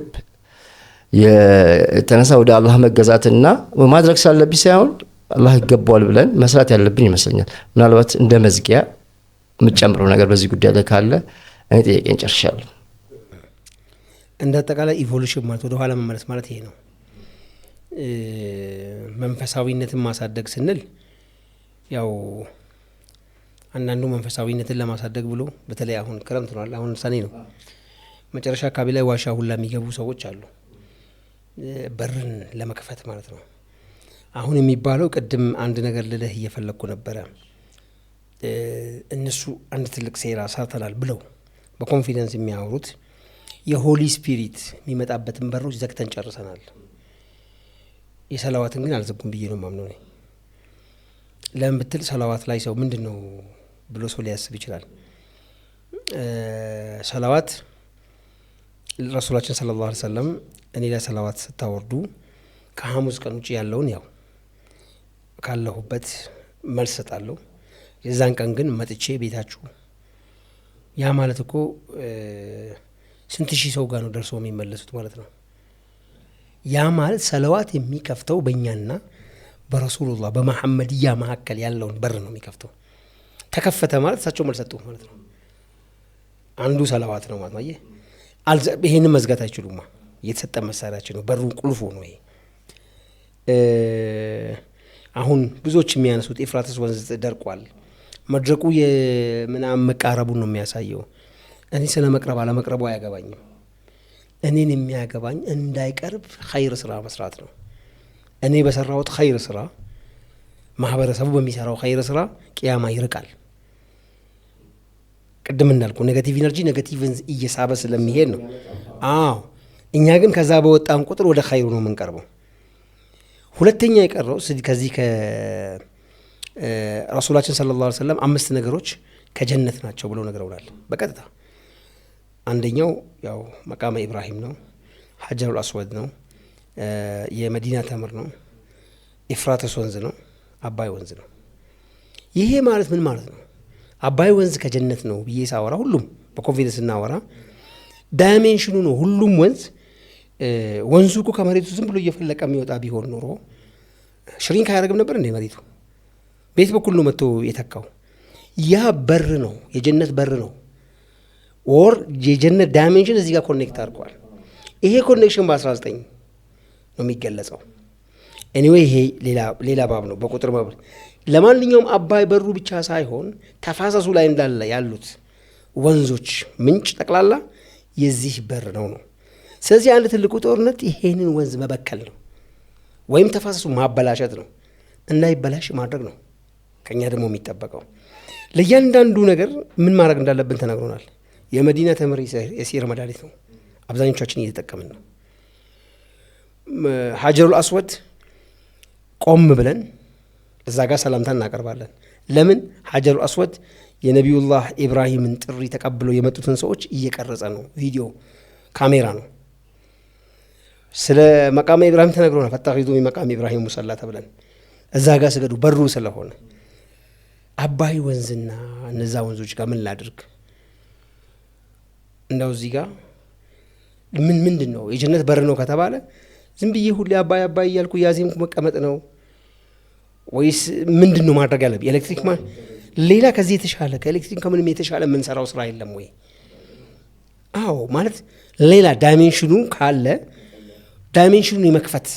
የተነሳ ወደ አላህ መገዛትና ማድረግ ሳለብኝ ሳይሆን አላህ ይገባዋል ብለን መስራት ያለብን ይመስለኛል። ምናልባት እንደ መዝጊያ የምትጨምረው ነገር በዚህ ጉዳይ ላይ ካለ እኔ ጥያቄን ጨርሻለሁ። እንደ አጠቃላይ ኢቮሉሽን ማለት ወደ ኋላ መመለስ ማለት ይሄ ነው። መንፈሳዊነትን ማሳደግ ስንል ያው አንዳንዱ መንፈሳዊነትን ለማሳደግ ብሎ በተለይ አሁን ክረምት ነው፣ አሁን ሰኔ ነው፣ መጨረሻ አካባቢ ላይ ዋሻ ሁላ የሚገቡ ሰዎች አሉ፣ በርን ለመክፈት ማለት ነው። አሁን የሚባለው ቅድም አንድ ነገር ልልህ እየፈለግኩ ነበረ። እነሱ አንድ ትልቅ ሴራ ሰርተናል ብለው በኮንፊደንስ የሚያወሩት የሆሊ ስፒሪት የሚመጣበትን በሮች ዘግተን ጨርሰናል። የሰላዋትን ግን አልዘጉም ብዬ ነው ማምነው። ለምን ብትል ሰላዋት ላይ ሰው ምንድን ነው ብሎ ሰው ሊያስብ ይችላል። ሰላዋት ረሱላችን ሰለላሁ ዐለይሂ ወሰለም እኔ ላይ ሰላዋት ስታወርዱ ከሐሙስ ቀን ውጭ ያለውን ያው ካለሁበት መልስ ሰጣለሁ፣ የዛን ቀን ግን መጥቼ ቤታችሁ። ያ ማለት እኮ ስንት ሺህ ሰው ጋር ነው ደርሰው የሚመለሱት ማለት ነው። ያ ማለት ሰለዋት የሚከፍተው በእኛና በረሱሉላህ በመሐመድያ መካከል ያለውን በር ነው የሚከፍተው። ተከፈተ ማለት እሳቸው መልስ ሰጡ ማለት ነው። አንዱ ሰለዋት ነው ማለት ነው። ይሄንን መዝጋት አይችሉማ። የተሰጠ መሳሪያችን ነው፣ በሩ ቁልፉ ነው ይሄ። አሁን ብዙዎች የሚያነሱት ኤፍራጥስ ወንዝ ደርቋል፣ መድረቁ የምናምን መቃረቡን ነው የሚያሳየው። እኔ ስለ መቅረብ አለመቅረቡ አያገባኝም። እኔን የሚያገባኝ እንዳይቀርብ ኸይር ስራ መስራት ነው። እኔ በሰራሁት ኸይር ስራ፣ ማህበረሰቡ በሚሰራው ኸይር ስራ ቅያማ ይርቃል። ቅድም እንዳልኩ ኔጋቲቭ ኢነርጂ ኔጋቲቭን እየሳበ ስለሚሄድ ነው። አዎ እኛ ግን ከዛ በወጣን ቁጥር ወደ ኸይሩ ነው የምንቀርበው። ሁለተኛ የቀረው ከዚህ ከረሱላችን ሰለላሁ ዐለይሂ ወሰለም 5 ነገሮች ከጀነት ናቸው ብለው ነግረውናል በቀጥታ። አንደኛው ያው መቃመ ኢብራሂም ነው፣ ሐጀሩል አስወድ ነው፣ የመዲና ተምር ነው፣ ኤፍራጥስ ወንዝ ነው፣ አባይ ወንዝ ነው። ይሄ ማለት ምን ማለት ነው? አባይ ወንዝ ከጀነት ነው ብዬ ሳወራ፣ ሁሉም በኮንፊደንስ እናወራ፣ ዳይሜንሽኑ ነው ሁሉም ወንዝ። ወንዙ እኮ ከመሬቱ ዝም ብሎ እየፈለቀ የሚወጣ ቢሆን ኖሮ ሽሪንክ አያደርግም ነበር እንዴ? መሬቱ ቤት በኩል ነው መጥቶ የተካው። ያ በር ነው፣ የጀነት በር ነው። ወር የጀነት ዳይሜንሽን እዚህ ጋር ኮኔክት አድርጓል። ይሄ ኮኔክሽን በ19 ነው የሚገለጸው። ኤኒዌይ ይሄ ሌላ ባብ ነው፣ በቁጥር ባብ። ለማንኛውም አባይ በሩ ብቻ ሳይሆን ተፋሰሱ ላይ እንዳለ ያሉት ወንዞች ምንጭ ጠቅላላ የዚህ በር ነው። ስለዚህ አንድ ትልቁ ጦርነት ይሄንን ወንዝ መበከል ነው፣ ወይም ተፋሰሱ ማበላሸት ነው። እንዳይበላሽ ማድረግ ነው ከኛ ደግሞ የሚጠበቀው። ለእያንዳንዱ ነገር ምን ማድረግ እንዳለብን ተነግሮናል። የመዲና ተምር የሲር መድኃኒት ነው፣ አብዛኞቻችን እየተጠቀምን ነው። ሐጀሩል አስወድ ቆም ብለን እዛ ጋር ሰላምታ እናቀርባለን። ለምን? ሐጀሩል አስወድ የነቢዩላህ ኢብራሂምን ጥሪ ተቀብለው የመጡትን ሰዎች እየቀረጸ ነው፣ ቪዲዮ ካሜራ ነው። ስለ መቃመ ኢብራሂም ተነግሮናል። ፈታኺዙ ሚን መቃመ ኢብራሂም ሙሰላ ተብለን እዛ ጋር ስገዱ፣ በሩ ስለሆነ። አባይ ወንዝና እነዛ ወንዞች ጋር ምን ላድርግ? እንደው እዚህ ጋር ምንድን ነው የጀነት በር ነው ከተባለ ዝም ብዬ ሁሌ አባይ አባይ እያልኩ ያዜምኩ መቀመጥ ነው ወይስ ምንድን ነው ማድረግ ያለብኝ? ኤሌክትሪክ ሌላ ከዚህ የተሻለ ከኤሌክትሪክ ከምንም የተሻለ የምንሰራው ስራ የለም ወይ? አዎ ማለት ሌላ ዳይሜንሽኑ ካለ ዳይሜንሽኑ የመክፈት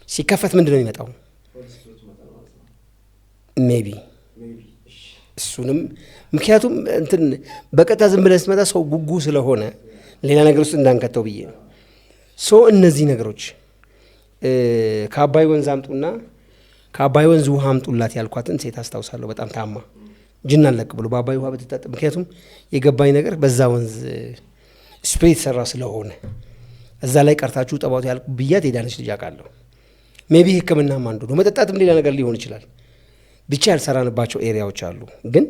ሲከፈት ምንድን ነው የሚመጣው? ሜቢ እሱንም ምክንያቱም እንትን በቀጥታ ዝም ብለህ ስትመጣ ሰው ጉጉ ስለሆነ ሌላ ነገር ውስጥ እንዳንከተው ብዬ ነው። እነዚህ ነገሮች ከአባይ ወንዝ አምጡና ከአባይ ወንዝ ውሃ አምጡላት ያልኳትን ሴት አስታውሳለሁ። በጣም ታማ ጅና አለቅ ብሎ በአባይ ውሃ በተጣጠ። ምክንያቱም የገባኝ ነገር በዛ ወንዝ ስፕሬይ የተሰራ ስለሆነ እዛ ላይ ቀርታችሁ ጠባቱ ያልኩ ብያት ሄዳለች። ልጅ አውቃለሁ። ሜቢ ሕክምናም አንዱ ነው፣ መጠጣትም ሌላ ነገር ሊሆን ይችላል። ብቻ ያልሰራንባቸው ኤሪያዎች አሉ። ግን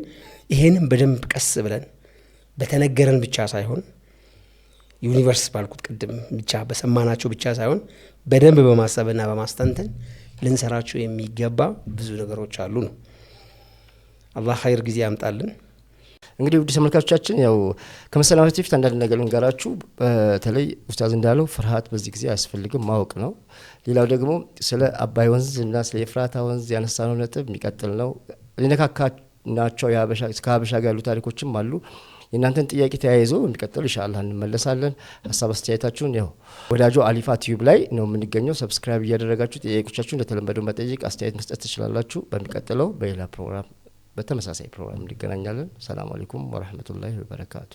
ይሄንም በደንብ ቀስ ብለን በተነገረን ብቻ ሳይሆን ዩኒቨርስ ባልኩት ቅድም ብቻ በሰማናቸው ብቻ ሳይሆን በደንብ በማሰብና በማስተንተን ልንሰራቸው የሚገባ ብዙ ነገሮች አሉ ነው። አላህ ኸይር ጊዜ ያምጣልን። እንግዲህ ውድ ተመልካቾቻችን ያው ከመሰናበቱ በፊት አንዳንድ ነገር ልንገራችሁ። በተለይ ኡስታዝ እንዳለው ፍርሃት በዚህ ጊዜ አያስፈልግም፣ ማወቅ ነው። ሌላው ደግሞ ስለ አባይ ወንዝ እና ስለ ኤፍራታ ወንዝ ያነሳነው ነጥብ የሚቀጥል ነው። ሊነካካናቸው ከሀበሻ ጋር ያሉ ታሪኮችም አሉ። የእናንተን ጥያቄ ተያይዞ የሚቀጥል ኢንሻአላህ እንመለሳለን። ሀሳብ አስተያየታችሁን ያው ወዳጆ አሊፋ ቲዩብ ላይ ነው የምንገኘው። ሰብስክራይብ እያደረጋችሁ ጥያቄዎቻችሁን እንደተለመደው መጠየቅ አስተያየት መስጠት ትችላላችሁ። በሚቀጥለው በሌላ ፕሮግራም በተመሳሳይ ፕሮግራም እንገናኛለን። ሰላም አለይኩም ወራህመቱላሂ ወበረካቱ።